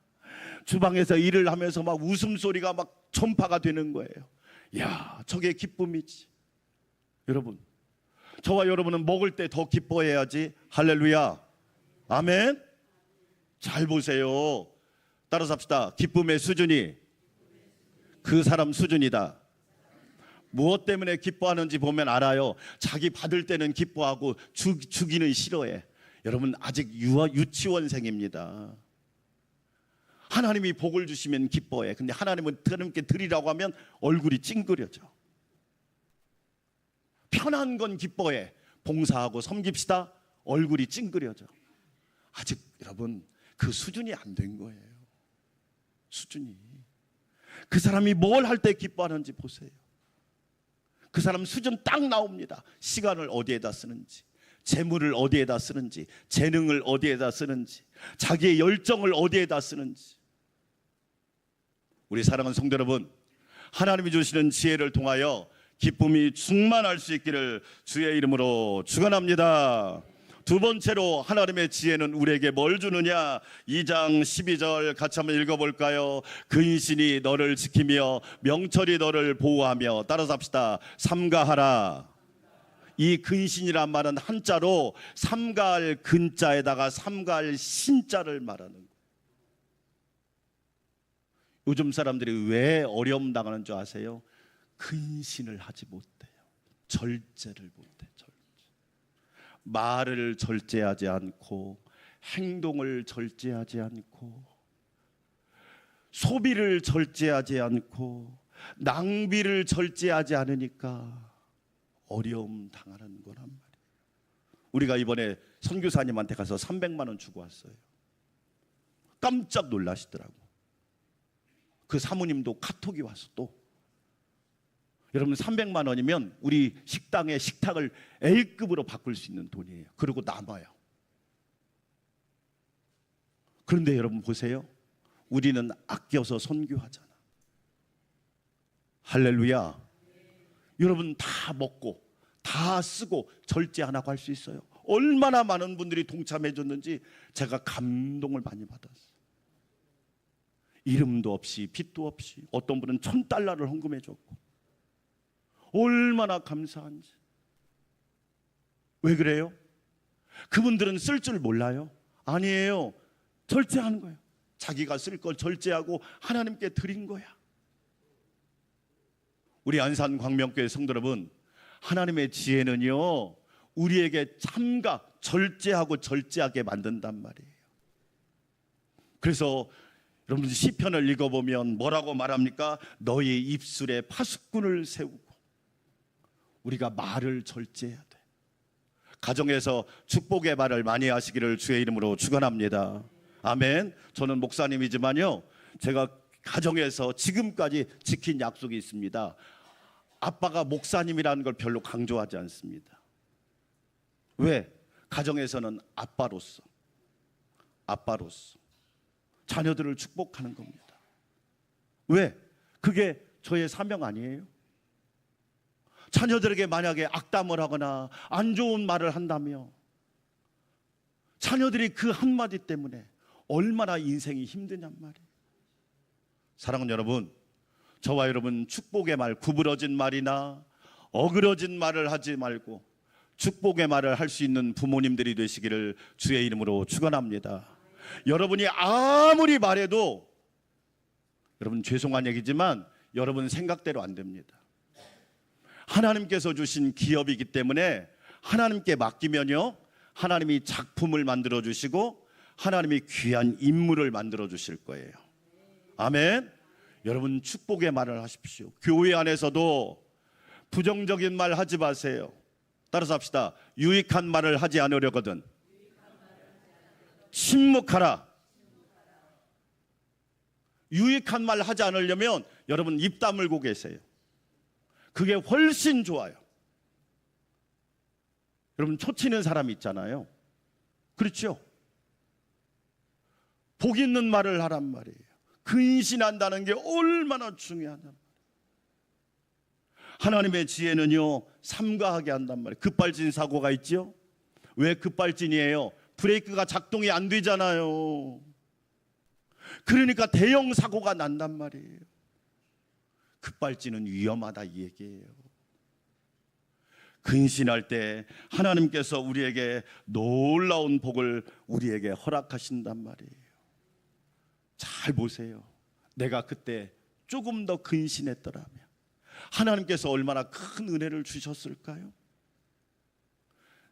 주방에서 일을 하면서 막 웃음소리가 막 전파가 되는 거예요. 야, 저게 기쁨이지. 여러분, 저와 여러분은 먹을 때 더 기뻐해야지. 할렐루야. 아멘. 잘 보세요. 따라서 합시다. 기쁨의 수준이 그 사람 수준이다. 무엇 때문에 기뻐하는지 보면 알아요. 자기 받을 때는 기뻐하고 주기는 싫어해. 여러분 아직 유치원생입니다. 하나님이 복을 주시면 기뻐해. 근데 하나님은 하나님께 드리라고 하면 얼굴이 찡그려져. 편한 건 기뻐해. 봉사하고 섬깁시다. 얼굴이 찡그려져. 아직 여러분 그 수준이 안 된 거예요. 수준이. 그 사람이 뭘 할 때 기뻐하는지 보세요. 그 사람 수준 딱 나옵니다. 시간을 어디에다 쓰는지, 재물을 어디에다 쓰는지, 재능을 어디에다 쓰는지, 자기의 열정을 어디에다 쓰는지. 우리 사랑하는 성도 여러분, 하나님이 주시는 지혜를 통하여 기쁨이 충만할 수 있기를 주의 이름으로 축원합니다. 두 번째로 하나님의 지혜는 우리에게 뭘 주느냐? 2장 12절 같이 한번 읽어볼까요? 근신이 너를 지키며 명철이 너를 보호하며. 따라서 합시다. 삼가하라. 이 근신이란 말은 한자로 삼가할 근자에다가 삼가할 신자를 말하는 거예요. 요즘 사람들이 왜 어려움 당하는 줄 아세요? 근신을 하지 못해요. 절제를 못해요. 말을 절제하지 않고, 행동을 절제하지 않고, 소비를 절제하지 않고, 낭비를 절제하지 않으니까 어려움 당하는 거란 말이에요. 우리가 이번에 선교사님한테 가서 300만 원 주고 왔어요. 깜짝 놀라시더라고. 그 사모님도 카톡이 와서 또, 여러분 300만 원이면 우리 식당의 식탁을 A급으로 바꿀 수 있는 돈이에요. 그리고 남아요. 그런데 여러분 보세요. 우리는 아껴서 선교하잖아. 할렐루야. 여러분 다 먹고 다 쓰고 절제 안 하고 할 수 있어요. 얼마나 많은 분들이 동참해 줬는지 제가 감동을 많이 받았어요. 이름도 없이 빚도 없이 어떤 분은 $1000를 헌금해 줬고, 얼마나 감사한지. 왜 그래요? 그분들은 쓸 줄 몰라요? 아니에요. 절제하는 거예요. 자기가 쓸 걸 절제하고 하나님께 드린 거야. 우리 안산 광명교회 성도 여러분, 하나님의 지혜는요 우리에게 참가 절제하고 절제하게 만든단 말이에요. 그래서 여러분 시편을 읽어보면 뭐라고 말합니까? 너희 입술에 파수꾼을 세우고. 우리가 말을 절제해야 돼. 가정에서 축복의 말을 많이 하시기를 주의 이름으로 축원합니다. 아멘. 저는 목사님이지만요, 제가 가정에서 지금까지 지킨 약속이 있습니다. 아빠가 목사님이라는 걸 별로 강조하지 않습니다. 왜? 가정에서는 아빠로서 자녀들을 축복하는 겁니다. 왜? 그게 저의 사명 아니에요? 자녀들에게 만약에 악담을 하거나 안 좋은 말을 한다며 자녀들이 그 한마디 때문에 얼마나 인생이 힘드냔 말이에요. 사랑하는 여러분, 저와 여러분 축복의 말, 구부러진 말이나 어그러진 말을 하지 말고 축복의 말을 할 수 있는 부모님들이 되시기를 주의 이름으로 축원합니다. 여러분이 아무리 말해도, 여러분 죄송한 얘기지만 여러분 생각대로 안 됩니다. 하나님께서 주신 기업이기 때문에 하나님께 맡기면요 하나님이 작품을 만들어 주시고 하나님이 귀한 인물을 만들어 주실 거예요. 아멘. 여러분 축복의 말을 하십시오. 교회 안에서도 부정적인 말 하지 마세요. 따라서 합시다. 유익한 말을 하지 않으려거든 침묵하라. 유익한 말 하지 않으려면 여러분 입 다물고 계세요. 그게 훨씬 좋아요. 여러분 초치는 사람 있잖아요. 그렇죠? 복 있는 말을 하란 말이에요. 근신한다는 게 얼마나 중요하냐. 하나님의 지혜는요 삼가하게 한단 말이에요. 급발진 사고가 있죠? 왜 급발진이에요? 브레이크가 작동이 안 되잖아요. 그러니까 대형 사고가 난단 말이에요. 급발진은 위험하다 이 얘기예요. 근신할 때 하나님께서 우리에게 놀라운 복을 우리에게 허락하신단 말이에요. 잘 보세요. 내가 그때 조금 더 근신했더라면 하나님께서 얼마나 큰 은혜를 주셨을까요?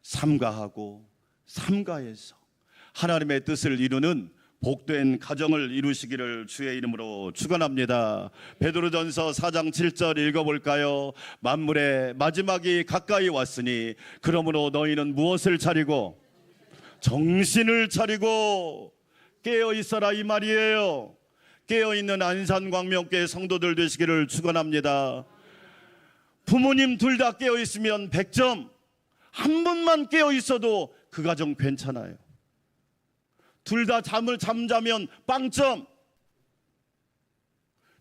삼가하고 삼가해서 하나님의 뜻을 이루는 복된 가정을 이루시기를 주의 이름으로 축원합니다. 베드로전서 4장 7절 읽어볼까요? 만물의 마지막이 가까이 왔으니 그러므로 너희는 무엇을 차리고 정신을 차리고 깨어 있어라 이 말이에요. 깨어 있는 안산광명교회 성도들 되시기를 축원합니다. 부모님 둘 다 깨어 있으면 100점, 한 분만 깨어 있어도 그 가정 괜찮아요. 둘 다 잠자면 빵점.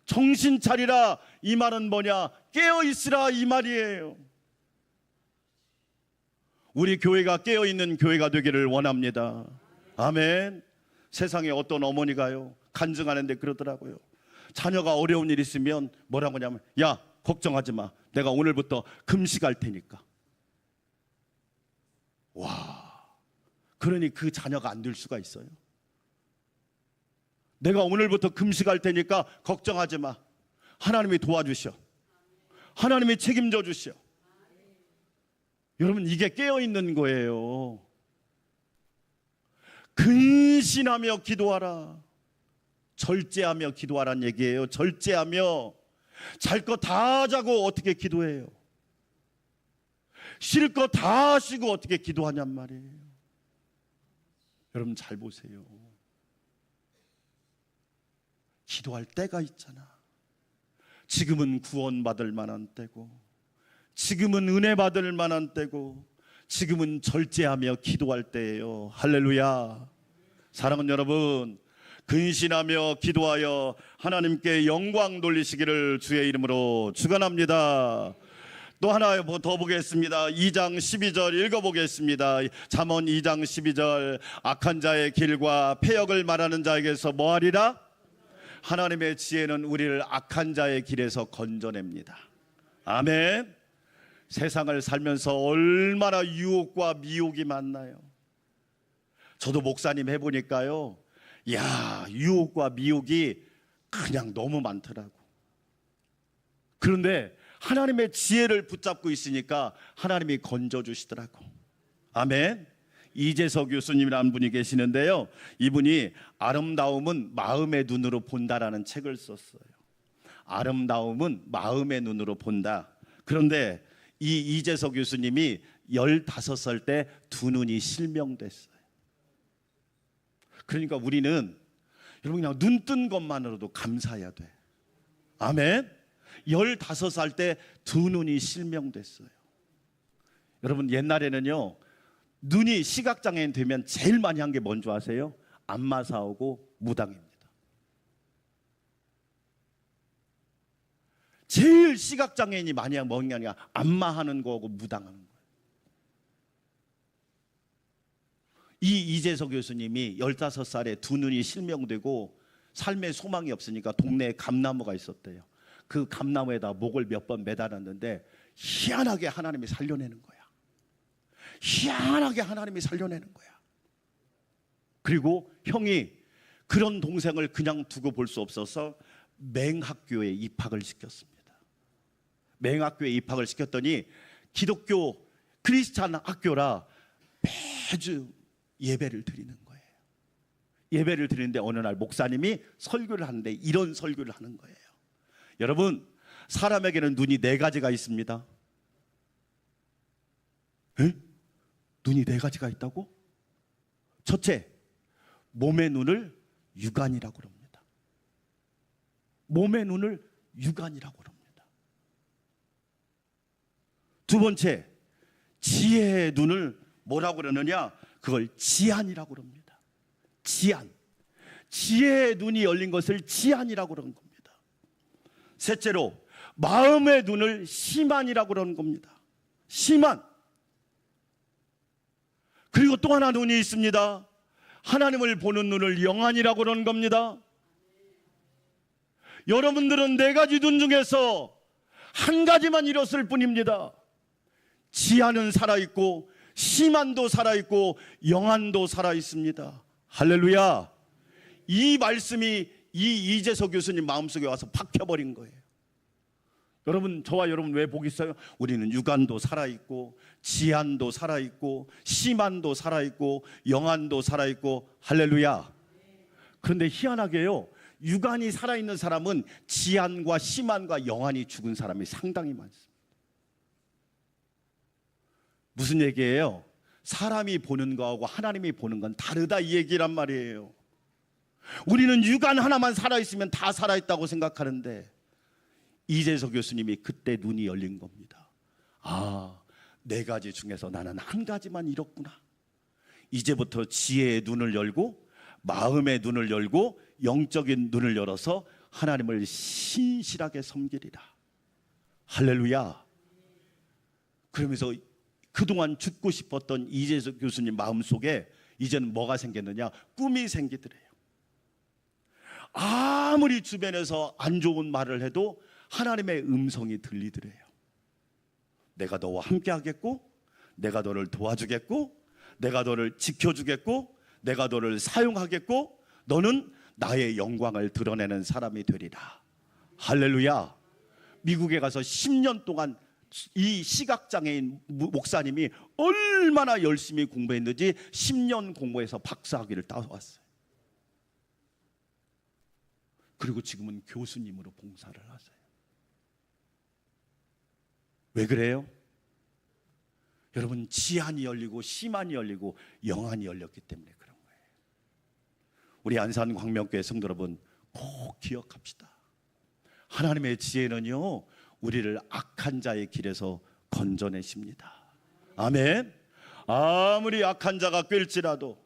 정신 차리라 이 말은 뭐냐? 깨어 있으라 이 말이에요. 우리 교회가 깨어 있는 교회가 되기를 원합니다. 아멘. 세상에 어떤 어머니가요 간증하는데 그러더라고요. 자녀가 어려운 일 있으면 뭐라고 하냐면, 야 걱정하지 마, 내가 오늘부터 금식할 테니까. 와, 그러니 그 자녀가 안 될 수가 있어요. 내가 오늘부터 금식할 테니까 걱정하지 마, 하나님이 도와주셔, 하나님이 책임져 주셔. 여러분, 이게 깨어있는 거예요. 근신하며 기도하라. 절제하며 기도하라는 얘기예요. 절제하며. 잘 거 다 자고 어떻게 기도해요? 쉴 거 다 쉬고 어떻게 기도하냔 말이에요. 여러분 잘 보세요. 기도할 때가 있잖아. 지금은 구원받을 만한 때고, 지금은 은혜 받을 만한 때고, 지금은 절제하며 기도할 때예요. 할렐루야. 사랑하는 여러분, 근신하며 기도하여 하나님께 영광 돌리시기를 주의 이름으로 축원합니다. 또 하나 더 보겠습니다. 2장 12절 읽어보겠습니다. 잠언 2장 12절. 악한 자의 길과 패역을 말하는 자에게서 뭐하리라? 하나님의 지혜는 우리를 악한 자의 길에서 건져냅니다. 아멘. 세상을 살면서 얼마나 유혹과 미혹이 많나요? 저도 목사님 해보니까요, 야, 유혹과 미혹이 그냥 너무 많더라고. 그런데 하나님의 지혜를 붙잡고 있으니까 하나님이 건져주시더라고. 아멘. 이재석 교수님이라는 분이 계시는데요, 이분이 아름다움은 마음의 눈으로 본다라는 책을 썼어요. 아름다움은 마음의 눈으로 본다. 그런데 이 이재석 교수님이 15살 때 두 눈이 실명됐어요. 그러니까 우리는 여러분 그냥 눈 뜬 것만으로도 감사해야 돼. 아멘. 15살 때 두 눈이 실명됐어요. 여러분 옛날에는요, 눈이 시각장애인 되면 제일 많이 한 게 뭔지 아세요? 안마 사오고 무당입니다. 제일 시각장애인이 많이 한 게 아니라 안마하는 거하고 무당하는 거예요. 이 이재석 교수님이 15살에 두 눈이 실명되고 삶에 소망이 없으니까 동네에 감나무가 있었대요. 그 감나무에다 목을 몇 번 매달았는데 희한하게 하나님이 살려내는 거야. 희한하게 하나님이 살려내는 거야. 그리고 형이 그런 동생을 그냥 두고 볼 수 없어서 맹학교에 입학을 시켰습니다. 맹학교에 입학을 시켰더니 기독교 크리스찬 학교라 매주 예배를 드리는 거예요. 예배를 드리는데 어느 날 목사님이 설교를 하는데 이런 설교를 하는 거예요. 여러분, 사람에게는 눈이 4가지가 있습니다. 에? 눈이 4가지가 있다고? 첫째, 몸의 눈을 육안이라고 그럽니다. 몸의 눈을 육안이라고 그럽니다. 두 번째, 지혜의 눈을 뭐라고 그러느냐? 그걸 지안이라고 그럽니다. 지안. 지혜의 눈이 열린 것을 지안이라고 그러는 겁니다. 셋째로, 마음의 눈을 심안이라고 그러는 겁니다. 심안. 그리고 또 하나 눈이 있습니다. 하나님을 보는 눈을 영안이라고 그러는 겁니다. 여러분들은 네 가지 눈 중에서 한 가지만 잃었을 뿐입니다. 지한은 살아있고 심한도 살아있고 영한도 살아있습니다. 할렐루야. 이 말씀이 이 이재석 교수님 마음속에 와서 박혀버린 거예요. 여러분, 저와 여러분 왜 복 있어요? 우리는 육안도 살아있고 지한도 살아있고 심한도 살아있고 영한도 살아있고. 할렐루야. 그런데 희한하게요, 육안이 살아있는 사람은 지한과 심한과 영한이 죽은 사람이 상당히 많습니다. 무슨 얘기예요? 사람이 보는 거하고 하나님이 보는 건 다르다, 이 얘기란 말이에요. 우리는 육안 하나만 살아있으면 다 살아있다고 생각하는데 이재석 교수님이 그때 눈이 열린 겁니다. 아, 네 가지 중에서 나는 한 가지만 잃었구나. 이제부터 지혜의 눈을 열고 마음의 눈을 열고 영적인 눈을 열어서 하나님을 신실하게 섬기리라. 할렐루야. 그러면서 그동안 죽고 싶었던 이재석 교수님 마음속에 이제는 뭐가 생겼느냐? 꿈이 생기더래요. 아무리 주변에서 안 좋은 말을 해도 하나님의 음성이 들리더래요. 내가 너와 함께 하겠고, 내가 너를 도와주겠고, 내가 너를 지켜주겠고, 내가 너를 사용하겠고, 너는 나의 영광을 드러내는 사람이 되리라. 할렐루야. 미국에 가서 10년 동안 이 시각장애인 목사님이 얼마나 열심히 공부했는지 10년 공부해서 박사학위를 따왔어요. 그리고 지금은 교수님으로 봉사를 하세요. 왜 그래요? 여러분, 지한이 열리고 심한이 열리고 영한이 열렸기 때문에 그런 거예요. 우리 안산 광명교회 성도 여러분, 꼭 기억합시다. 하나님의 지혜는요, 우리를 악한 자의 길에서 건져내십니다. 아멘. 아무리 악한 자가 끌지라도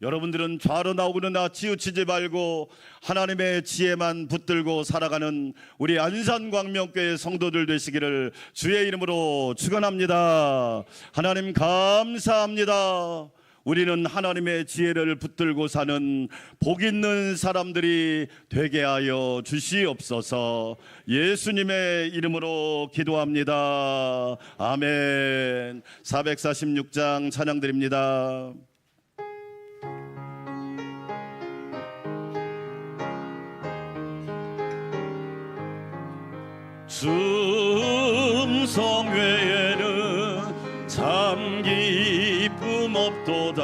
여러분들은 좌로 나오거나 치우치지 말고 하나님의 지혜만 붙들고 살아가는 우리 안산광명교회 성도들 되시기를 주의 이름으로 축원합니다. 하나님 감사합니다. 우리는 하나님의 지혜를 붙들고 사는 복 있는 사람들이 되게 하여 주시옵소서. 예수님의 이름으로 기도합니다. 아멘. 446장 찬양 드립니다. 음성 외에는 참 기쁨 없도다.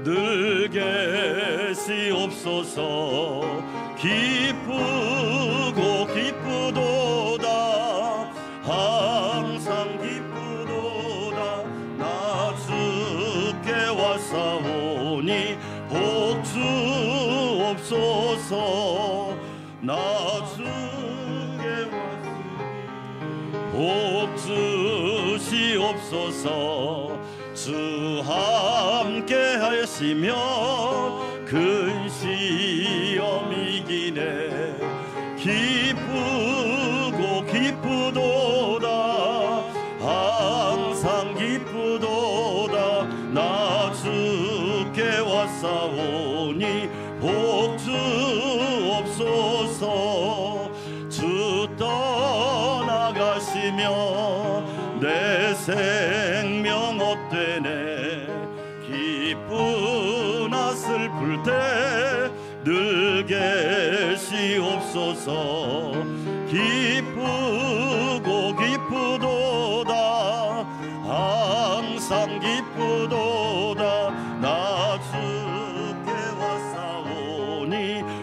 늘 계시옵소서. 기쁘고 기쁘도다. 항상 기쁘도다. 나 주께 왔사오니 복 주옵소서. 나 주께 왔으니 복 주시옵소서. 주 함께 하시며 큰 시험 이기네. 기쁘고 기쁘도다. 항상 기쁘도다. 나 주께 왔사오니 복 주옵소서. 주 떠나가시며 내 생명 헛되네. 기쁘나 슬플 때 늘 계시옵소서. 기쁘고 기쁘도다. 항상 기쁘도다. 나 주께 왔사오니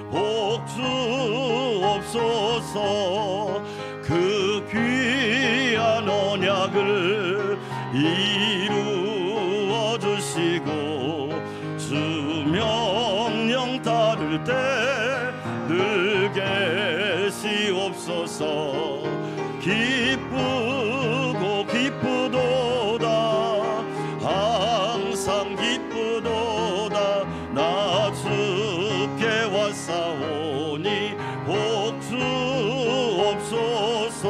복 주옵소서. 그 귀한 언약을 이루어 주시고 주 명령 따를 때 늘 계시옵소서. 기쁘고 기쁘도다. 항상 기쁘도다. 나 주께 왔사오니 복 주옵소서.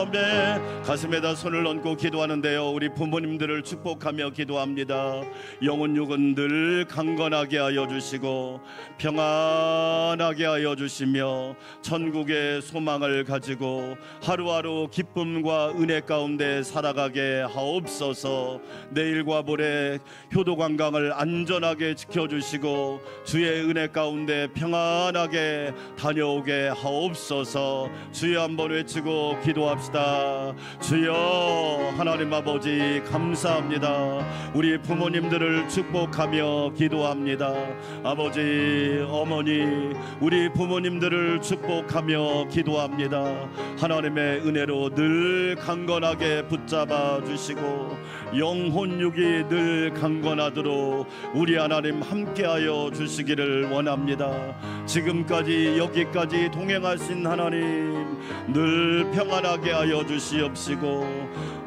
아멘. 가슴에다 손을 얹고 기도하는데요, 우리 부모님들을 축복하며 기도합니다. 영혼 육은 늘 강건하게 하여 주시고 평안하게 하여 주시며 천국의 소망을 가지고 하루하루 기쁨과 은혜 가운데 살아가게 하옵소서. 내일과 모레 효도 관광을 안전하게 지켜주시고 주의 은혜 가운데 평안하게 다녀오게 하옵소서. 주여 한번 외치고 기도합시다. 주여 하나님 아버지 감사합니다. 우리 부모님들을 축복하며 기도합니다. 아버지 어머니 우리 부모님들을 축복하며 기도합니다. 하나님의 은혜로 늘 강건하게 붙잡아 주시고 영혼육이 늘 강건하도록 우리 하나님 함께하여 주시기를 원합니다. 지금까지 여기까지 동행하신 하나님 늘 평안하게 하여 주시옵시고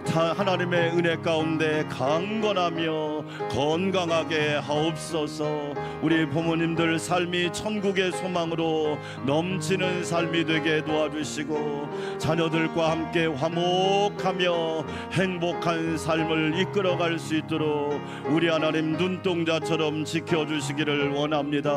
하나님의 은혜 가운데 강건하며 건강하게 하옵소서. 우리 부모님들 삶이 천국의 소망으로 넘치는 삶이 되게 도와주시고 자녀들과 함께 화목하며 행복한 삶을 이끌어갈 수 있도록 우리 하나님 눈동자처럼 지켜주시기를 원합니다.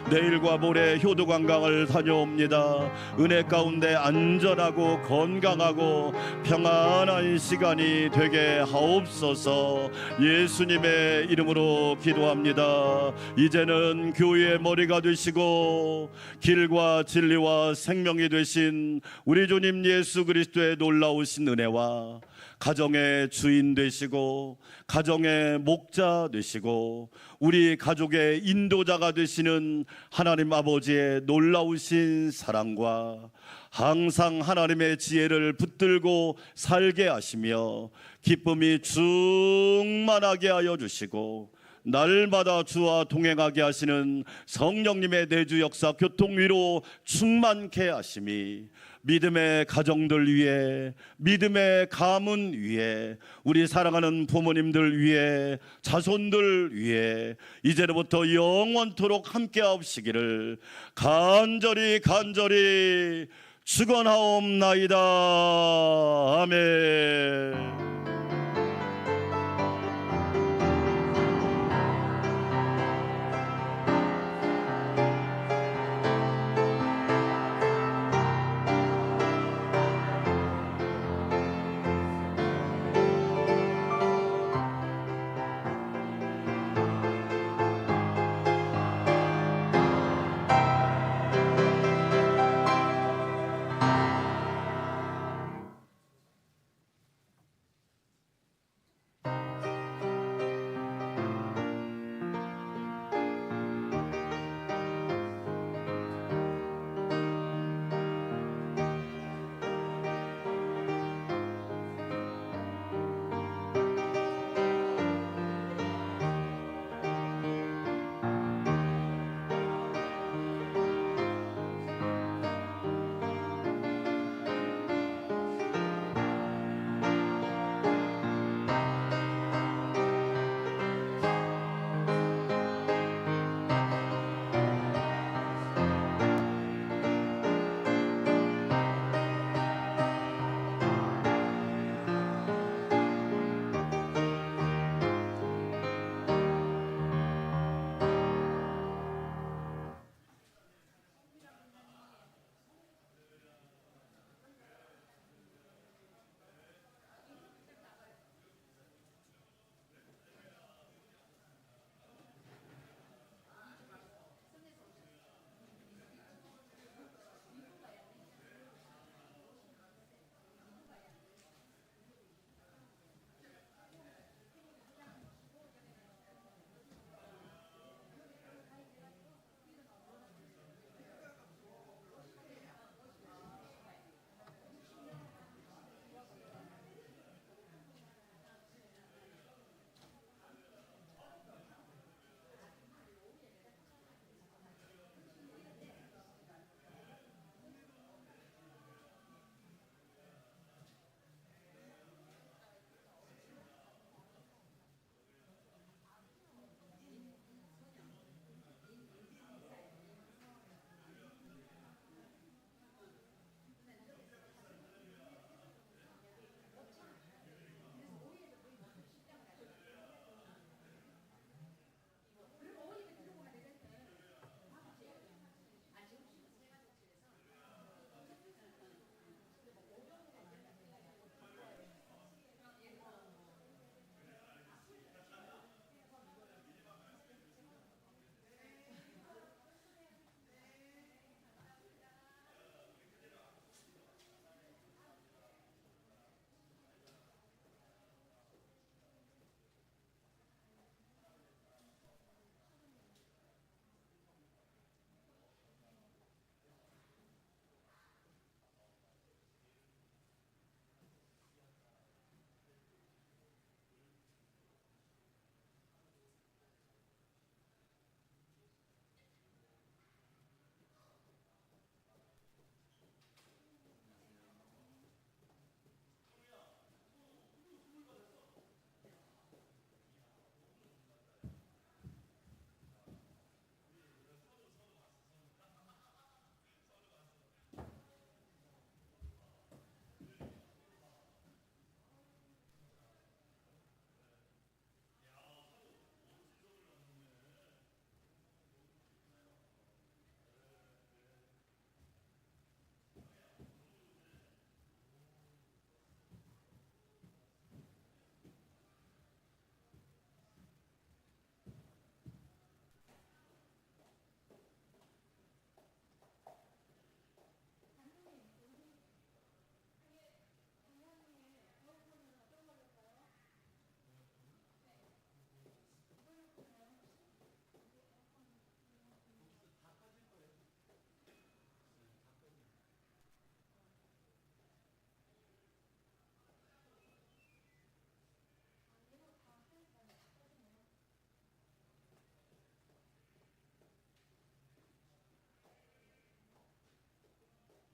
내일과 모레 효도 관광을 다녀옵니다. 은혜 가운데 안전하고 건강하고 평안한 시간이 되게 하옵소서. 예수님의 이름으로 기도합니다. 이제는 교회의 머리가 되시고 길과 진리와 생명이 되신 우리 주님 예수 그리스도의 놀라우신 은혜와 가정의 주인 되시고 가정의 목자 되시고 우리 가족의 인도자가 되시는 하나님 아버지의 놀라우신 사랑과 항상 하나님의 지혜를 붙들고 살게 하시며 기쁨이 충만하게 하여 주시고 날마다 주와 동행하게 하시는 성령님의 내주 역사 교통위로 충만케 하심이 믿음의 가정들 위에 믿음의 가문 위에 우리 사랑하는 부모님들 위에 자손들 위에 이제로부터 영원토록 함께하옵시기를 간절히 축원하옵나이다. 아멘.